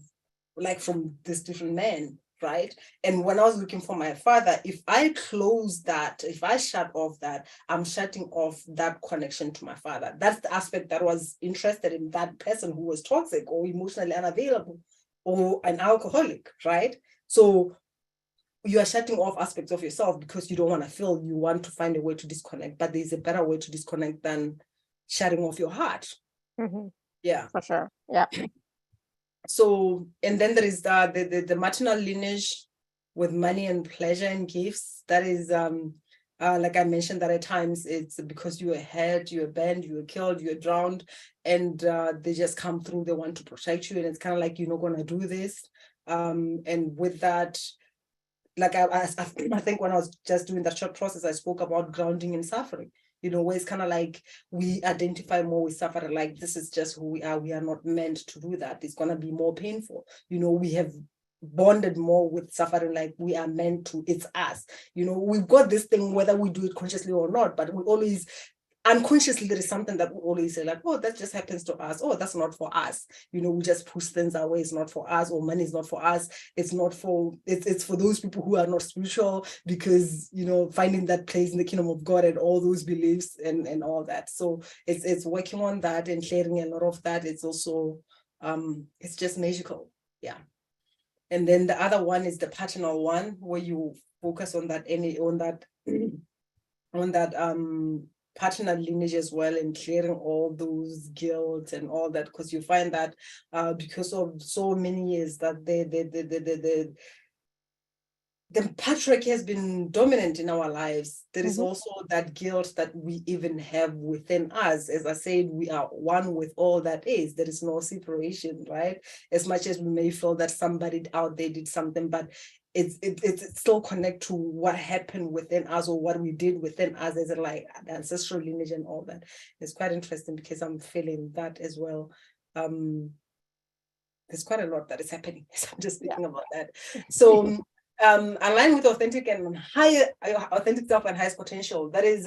like, from this different man, right? And when I was looking for my father, if I close that, if I shut off that, I'm shutting off that connection to my father. That's the aspect that was interested in that person who was toxic or emotionally unavailable or an alcoholic, right? So you are shutting off aspects of yourself because you don't want to feel, you want to find a way to disconnect, but there's a better way to disconnect than shutting off your heart. Yeah. For sure. Yeah. So, and then there is the maternal lineage with money and pleasure and gifts. That is, like I mentioned, that at times it's because you were hurt, you were banned, you were killed, you were drowned, and they just come through, they want to protect you, and it's kind of like, you're not going to do this. And with that, like I think when I was just doing that short process, I spoke about grounding and suffering, where it's kind of like we identify more with suffering, like this is just who we are not meant to do that, it's going to be more painful, we have bonded more with suffering, like we are meant to, it's us, we've got this thing whether we do it consciously or not, but we always unconsciously, there is something that we always say, like, oh, that just happens to us. Oh, that's not for us. We just push things away. It's not for us, or money is not for us. It's not for, it's for those people who are not spiritual, because, finding that place in the kingdom of God and all those beliefs and all that. So it's working on that and clearing a lot of that. It's also, it's just magical. Yeah. And then the other one is the paternal one, where you focus on that, paternal lineage as well, and clearing all those guilt and all that, because you find that because of so many years that the patriarchy has been dominant in our lives, there is also that guilt that we even have within us. As I said, we are one with all that is. There is no separation, right? As much as we may feel that somebody out there did something, but it's still connect to what happened within us, or what we did within us, as like the ancestral lineage and all that. It's quite interesting because I'm feeling that as well. There's quite a lot that is happening. So I'm just thinking about that. So align with authentic self and highest potential. That is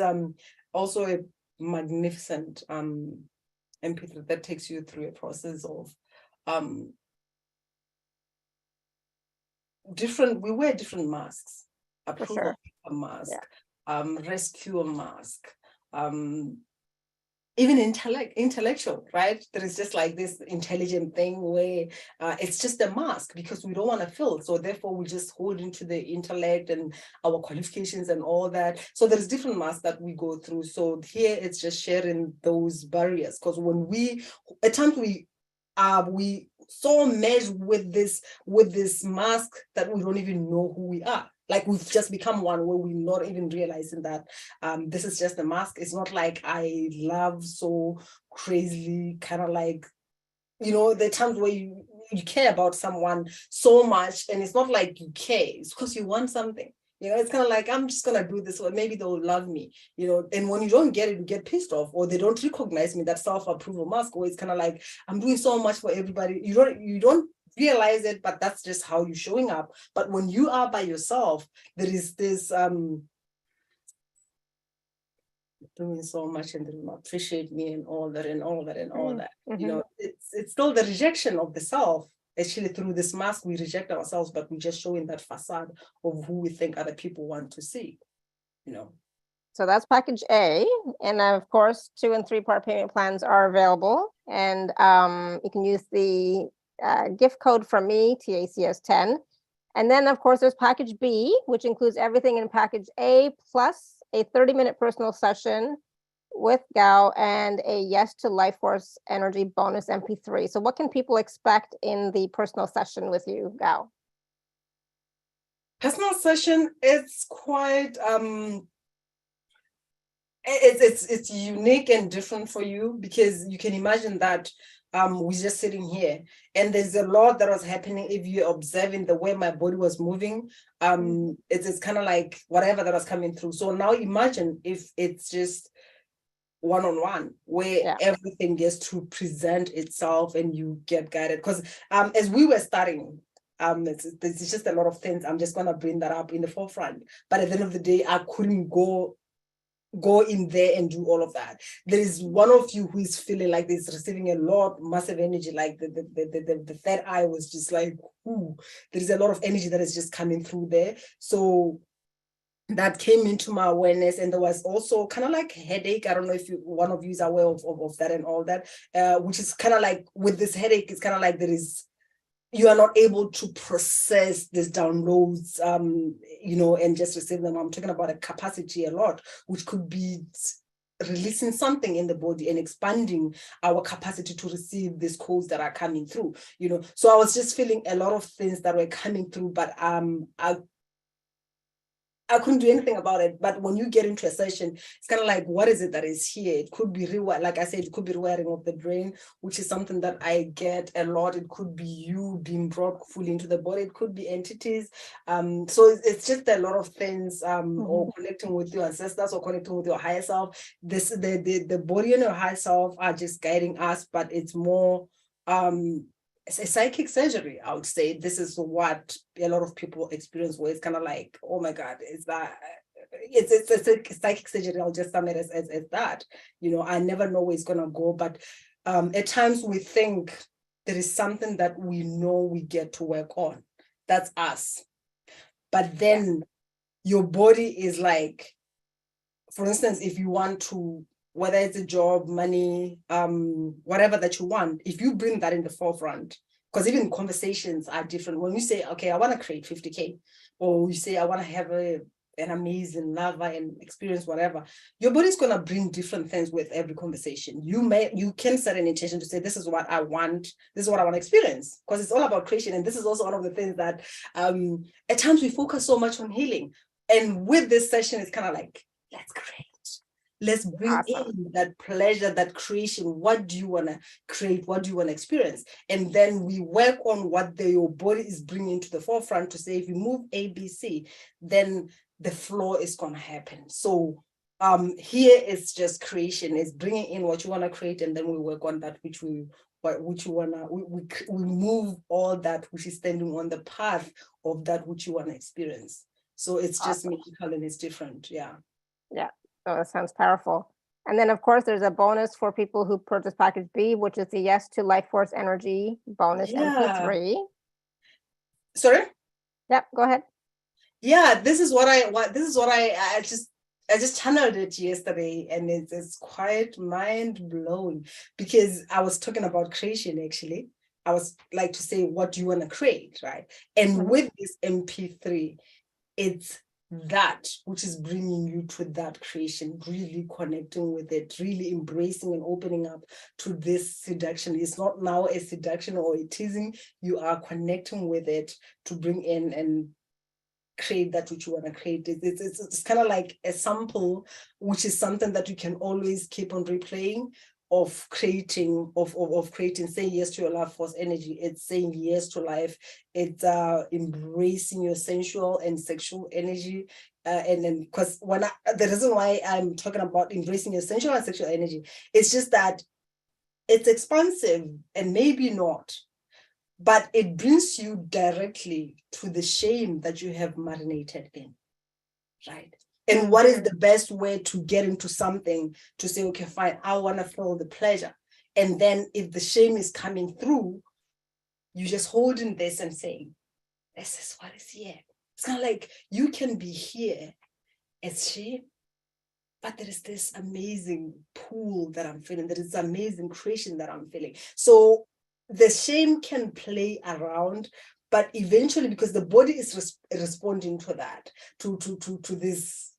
also a magnificent MP3 that takes you through a process of we wear different masks. Approval mask, rescue mask, even intellectual, right? There is just like this intelligent thing where it's just a mask, because we don't want to feel. So therefore we just hold into the intellect and our qualifications and all that. So there's different masks that we go through. So here it's just sharing those barriers, because when at times we so meshed with this mask that we don't even know who we are. Like we've just become one where we're not even realizing that this is just a mask. It's not like I love so crazily, kind of like, the times where you care about someone so much, and it's not like you care, it's because you want something. It's kind of like, I'm just going to do this, or maybe they'll love me, and when you don't get it, you get pissed off, or they don't recognize me, that self-approval mask, or it's kind of like, I'm doing so much for everybody. You don't realize it, but that's just how you're showing up. But when you are by yourself, there is this doing so much, and they don't appreciate me, and all that. It's still the rejection of the self. Actually, through this mask, we reject ourselves, but we just show in that facade of who we think other people want to see. So that's package A, and of course 2 and 3 part payment plans are available, and you can use the gift code from me, TACS10. And then of course there's package B, which includes everything in package A plus a 30-minute personal session with Gao and a Yes to Life Force Energy bonus MP3. So what can people expect in the personal session with you, Gao? Personal session, it's quite it's unique and different for you, because you can imagine that we're just sitting here and there's a lot that was happening. If you're observing the way my body was moving, it's kind of like whatever that was coming through. So now imagine if it's just one-on-one, where everything gets to present itself and you get guided. Because as we were starting, it's just a lot of things. I'm just gonna bring that up in the forefront, but at the end of the day, I couldn't go in there and do all of that. There is one of you who is feeling like this, receiving a lot, massive energy, like the third eye was just like, ooh, there is a lot of energy that is just coming through there. So that came into my awareness. And there was also kind of like headache. I don't know if one of you is aware of that and all that, which is kind of like with this headache, it's kind of like you are not able to process these downloads, and just receive them. I'm talking about a capacity a lot, which could be releasing something in the body and expanding our capacity to receive these codes that are coming through, So I was just feeling a lot of things that were coming through, but I couldn't do anything about it. But when you get into a session, it's kind of like, what is it that is here? It could be like I said, it could be rewiring of the brain, which is something that I get a lot. It could be you being brought fully into the body. It could be entities. So it's just a lot of things, or connecting with your ancestors or connecting with your higher self. The body and your higher self are just guiding us, but it's more it's a psychic surgery. I would say this is what a lot of people experience, where it's kind of like, oh my God, it's a psychic surgery. I'll just sum it as that. I never know where it's gonna go, but at times we think there is something that we know we get to work on. That's us. But then your body is like, for instance, if you want to, whether it's a job, money, whatever that you want, if you bring that in the forefront, because even conversations are different. When you say, okay, I want to create 50K, or you say, I want to have an amazing lover and experience whatever, your body's going to bring different things with every conversation. You can set an intention to say, this is what I want, this is what I want to experience, because it's all about creation. And this is also one of the things that at times we focus so much on healing. And with this session, it's kind of like, let's create. Let's bring in that pleasure, that creation. What do you want to create? What do you want to experience? And then we work on what your body is bringing to the forefront to say, if you move A, B, C, then the flow is going to happen. So here it's just creation. It's bringing in what you want to create, and then we work on that which you want to, we move all that which is standing on the path of that which you want to experience. So it's just magical and it's different. Yeah. So that sounds powerful. And then, of course, there's a bonus for people who purchase package B, which is the Yes to Life Force Energy bonus MP3. Sorry? Yep, go ahead. Yeah, this is what I just channeled it yesterday, and it's quite mind-blowing, because I was talking about creation. Actually, I was like to say, what do you want to create, right? And with this MP3, it's that which is bringing you to that creation, really connecting with it, really embracing and opening up to this seduction. It's not now a seduction or a teasing. You are connecting with it to bring in and create that which you want to create. It's kind of like a sample, which is something that you can always keep on replaying, of creating, of creating, saying yes to your life force energy. It's saying yes to life. It's embracing your sensual and sexual energy. And then, because the reason why I'm talking about embracing your sensual and sexual energy, it's just that it's expansive and maybe not, but it brings you directly to the shame that you have marinated in, right? And what is the best way to get into something, to say, okay, fine, I want to feel the pleasure. And then if the shame is coming through, you just holding this and saying, this is what is here. It's kind of like you can be here as shame, but there is this amazing pool that I'm feeling. There is amazing creation that I'm feeling. So the shame can play around, but eventually, because the body is responding to that, to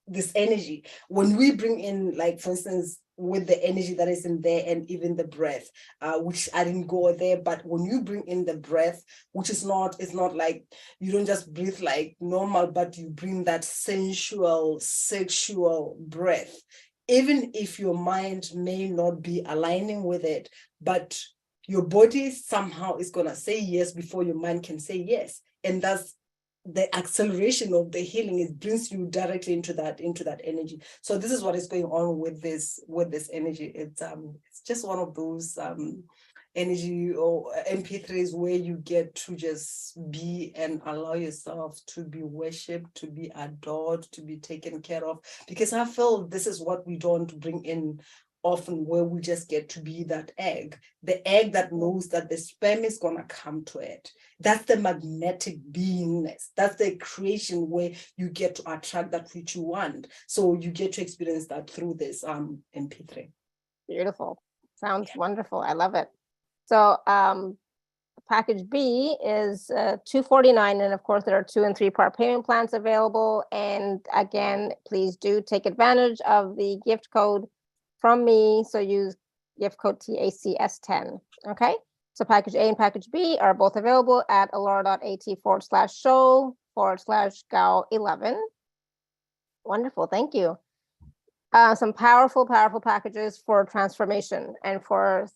this energy, when we bring in, like, for instance, with the energy that is in there, and even the breath, which I didn't go there, but when you bring in the breath, which is not, it's not like you don't just breathe like normal, but you bring that sensual, sexual breath. even if your mind may not be aligning with it, but your body somehow is going to say yes before your mind can say yes. And that's the acceleration of the healing. It brings you directly into that energy. So this is what is going on with this energy. It's just one of those energy or MP3s where you get to just be and allow yourself to be worshipped, to be adored, to be taken care of. Because I feel this is what we don't bring in often, where we just get to be that egg, the egg that knows that the sperm is going to come to it. That's the magnetic beingness. That's the creation where you get to attract that which you want. So you get to experience that through this MP3. Beautiful. Sounds wonderful. I love it. So package B is $249, and of course there are 2 and 3 part payment plans available. And again, please do take advantage of the gift code from me. So use gift code TACS10. Okay. So package A and package B are both available at alora.at/show/Gao11. Wonderful. Thank you. Some powerful packages for transformation and for,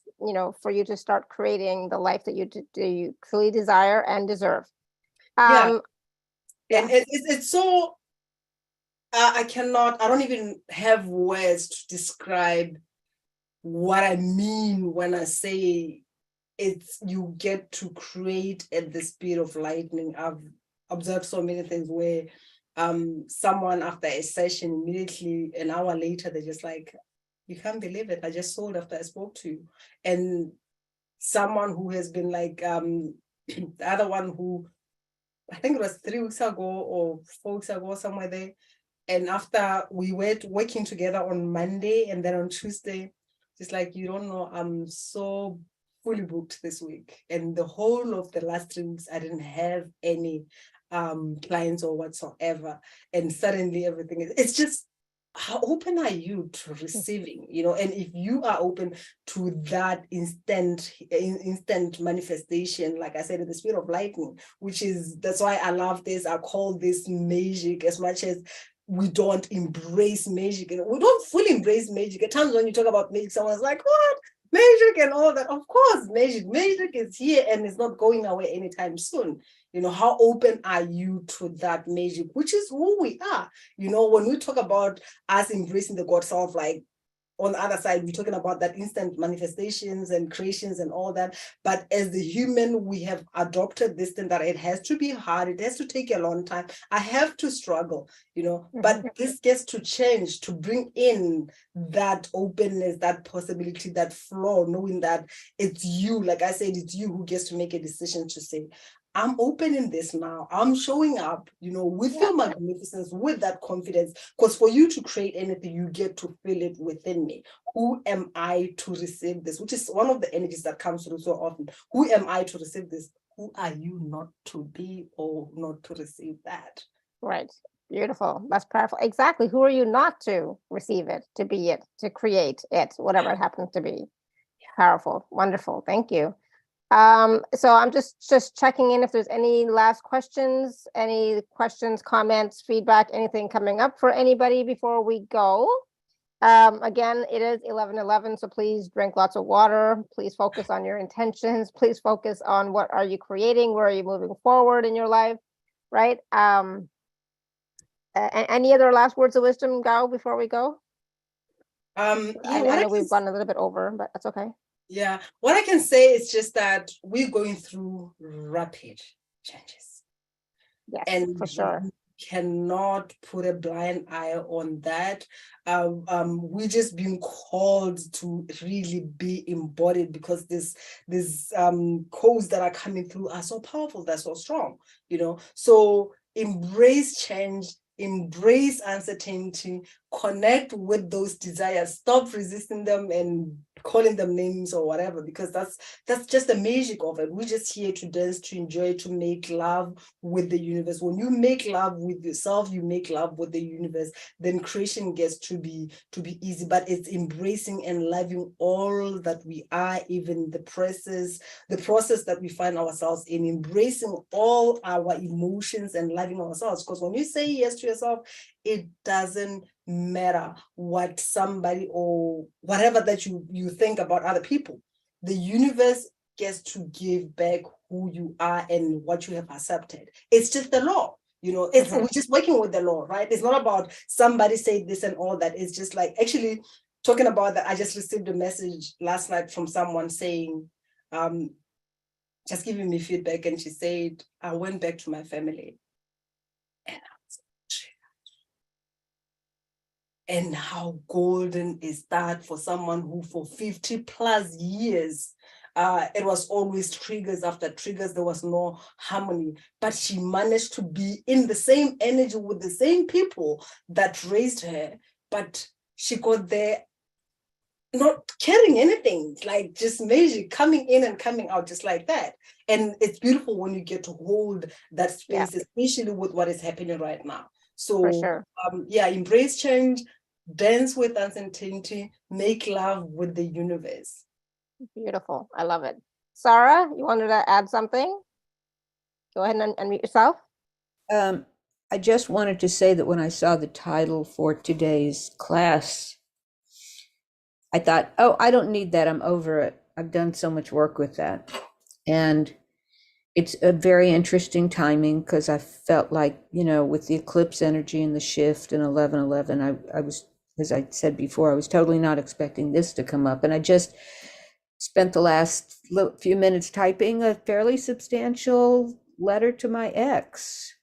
for you to start creating the life that you truly desire and deserve. And it's so, I don't even have words to describe what I mean when I say it's, you get to create at the speed of lightning. I've observed so many things where someone after a session, immediately an hour later, they're just like, you can't believe it, I just sold after I spoke to you. And someone who has been like, the other one who, I think it was 3 weeks ago or 4 weeks ago, somewhere there. And after we were working together on Monday, and then on Tuesday, just like, you don't know, I'm so fully booked this week. And the whole of the last 3 weeks, I didn't have any clients or whatsoever. And suddenly everything is, it's just, how open are you to receiving, and if you are open to that instant manifestation, like I said, in the spirit of lightning, that's why I love this. I call this magic. As much as we don't embrace magic, and we don't fully embrace magic. At times when you talk about magic, someone's like, what? Magic and all that. Of course, magic is here and it's not going away anytime soon. How open are you to that magic, which is who we are? When we talk about us embracing the God self, like on the other side, we're talking about that instant manifestations and creations and all that. But as the human, we have adopted this thing that it has to be hard. It has to take a long time. I have to struggle, but this gets to change, to bring in that openness, that possibility, that flow, knowing that it's you, like I said, it's you who gets to make a decision to say, I'm opening this now. I'm showing up, with your magnificence, with that confidence. Because for you to create anything, you get to feel it within me. Who am I to receive this? Which is one of the energies that comes through so often. Who am I to receive this? Who are you not to be or not to receive that? Right. Beautiful. That's powerful. Exactly. Who are you not to receive it, to be it, to create it, whatever it happens to be? Powerful. Wonderful. Thank you. So I'm just checking in if there's any last questions, comments, feedback, anything coming up for anybody before we go. Again, it is 11:11, so please drink lots of water. Please focus on your intentions. Please focus on what are you creating, where are you moving forward in your life, right? Any other last words of wisdom, Gao, before we go? I know we've gone a little bit over, but that's okay. Yeah, what I can say is just that we're going through rapid changes. Yes, and for sure. Cannot put a blind eye on that. We're just being called to really be embodied, because these codes that are coming through are so powerful, they're so strong, so embrace change, embrace uncertainty, connect with those desires, stop resisting them and calling them names or whatever, because that's just the magic of it. We're just here to dance, to enjoy, to make love with the universe. When you make love with yourself, you make love with the universe, then creation gets to be easy. But it's embracing and loving all that we are, even the process that we find ourselves in, embracing all our emotions and loving ourselves. Because when you say yes to yourself, it doesn't matter what somebody or whatever that you think about other people. The universe gets to give back who you are and what you have accepted. It's just the law. We're just working with the law, right? It's not about somebody say this and all that. It's just like, actually talking about that, I just received a message last night from someone saying, just giving me feedback, and she said, I went back to my family and I was and how golden is that for someone who for 50 plus years, it was always triggers after triggers, there was no harmony, but she managed to be in the same energy with the same people that raised her, but she got there not carrying anything, like just magic coming in and coming out just like that. And it's beautiful when you get to hold that space, especially with what is happening right now. So For sure. Embrace change, dance with uncertainty, make love with the universe. Beautiful. I love it. Sarah, you wanted to add something? Go ahead and unmute yourself. I just wanted to say that when I saw the title for today's class, I thought, oh, I don't need that. I'm over it. I've done so much work with that. And it's a very interesting timing because I felt like, with the eclipse energy and the shift in 11/11, I was, as I said before, I was totally not expecting this to come up. And I just spent the last few minutes typing a fairly substantial letter to my ex.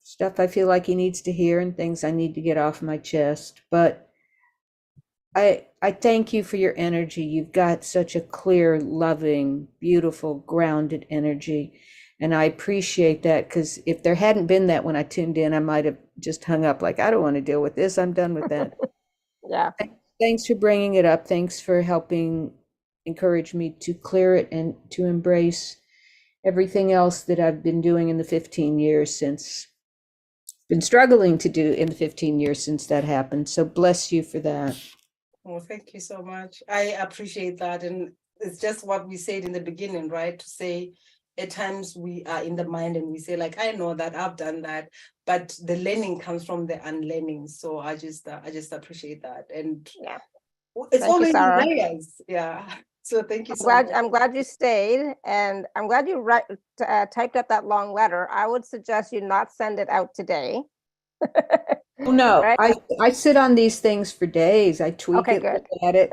Stuff I feel like he needs to hear and things I need to get off my chest. But I thank you for your energy. You've got such a clear, loving, beautiful, grounded energy. And I appreciate that, because if there hadn't been that when I tuned in, I might have just hung up like, I don't want to deal with this. I'm done with that. Yeah. Thanks for bringing it up. Thanks for helping encourage me to clear it and to embrace everything else that I've been doing in the 15 years since, been struggling to do in the 15 years since that happened. So bless you for that. Well, thank you so much. I appreciate that. And it's just what we said in the beginning, right? To say at times we are in the mind and we say like, I know that, I've done that, but the learning comes from the unlearning. So I just appreciate that. And Yeah. it's Thank you, always Sarah. layers. Yeah. So thank you so much. I'm glad you stayed, and I'm glad you typed up that long letter. I would suggest you not send it out today. Oh, no, Right? I sit on these things for days. I tweak Okay, it, good. look at it.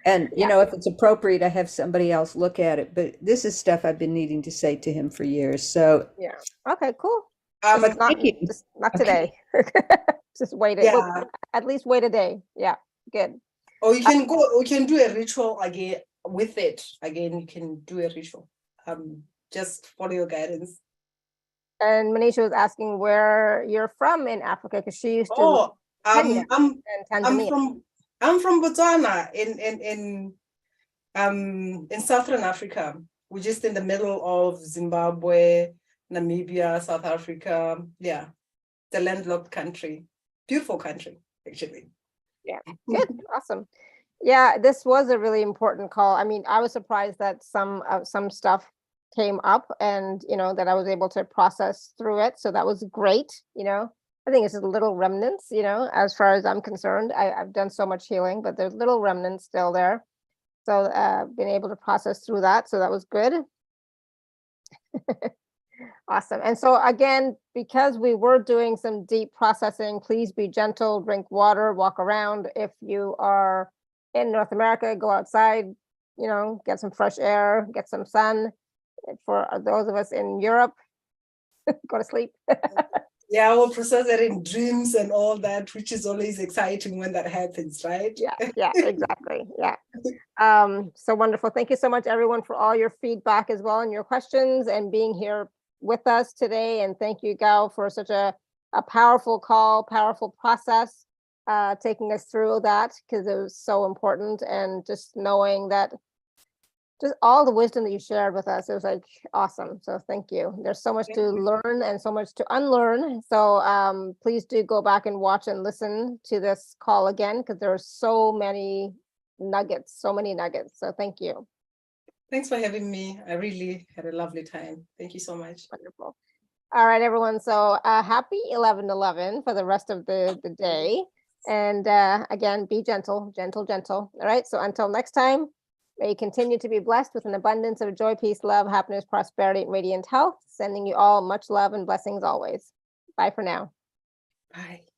And, Yeah. if it's appropriate, I have somebody else look at it. But this is stuff I've been needing to say to him for years. So, Yeah. Okay, cool. But thank you. Just not Okay. today. Just wait it. yeah. At least wait a day. Yeah, good. Or you can we can do a ritual again with it. Again, you can do a ritual. Just follow your guidance. And Manisha was asking where you're from in Africa, because she used to Oh, Kenya and I'm Tanzania. from Botswana in Southern Africa. We're just in the middle of Zimbabwe, Namibia, South Africa. Yeah, the landlocked country. Beautiful country, actually. Yeah, good, awesome. Yeah, this was a really important call. I mean, I was surprised that some stuff came up, and that I was able to process through it. So that was great. I think it's just little remnants. As far as I'm concerned, I've done so much healing, but there's little remnants still there. So been able to process through that. So that was good. Awesome. And so again, because we were doing some deep processing, please be gentle, drink water, walk around. If you are in North America, go outside, get some fresh air, get some sun. For those of us in Europe, go to sleep. Yeah, I will process it in dreams and all that, which is always exciting when that happens, right? Yeah, exactly. Yeah. So wonderful. Thank you so much, everyone, for all your feedback as well and your questions and being here with us today. And thank you, Gao, for such a powerful call, powerful process, taking us through that, because it was so important. And just knowing that just all the wisdom that you shared with us, it was like awesome. So thank you. There's so much to learn and so much to unlearn. So please do go back and watch and listen to this call again, because there are so many nuggets. So thank you. Thanks for having me. I really had a lovely time. Thank you so much. Wonderful. All right, everyone. So happy 11/11 for the rest of the day. And again, be gentle, gentle, gentle. All right. So until next time, may you continue to be blessed with an abundance of joy, peace, love, happiness, prosperity, and radiant health. Sending you all much love and blessings always. Bye for now. Bye.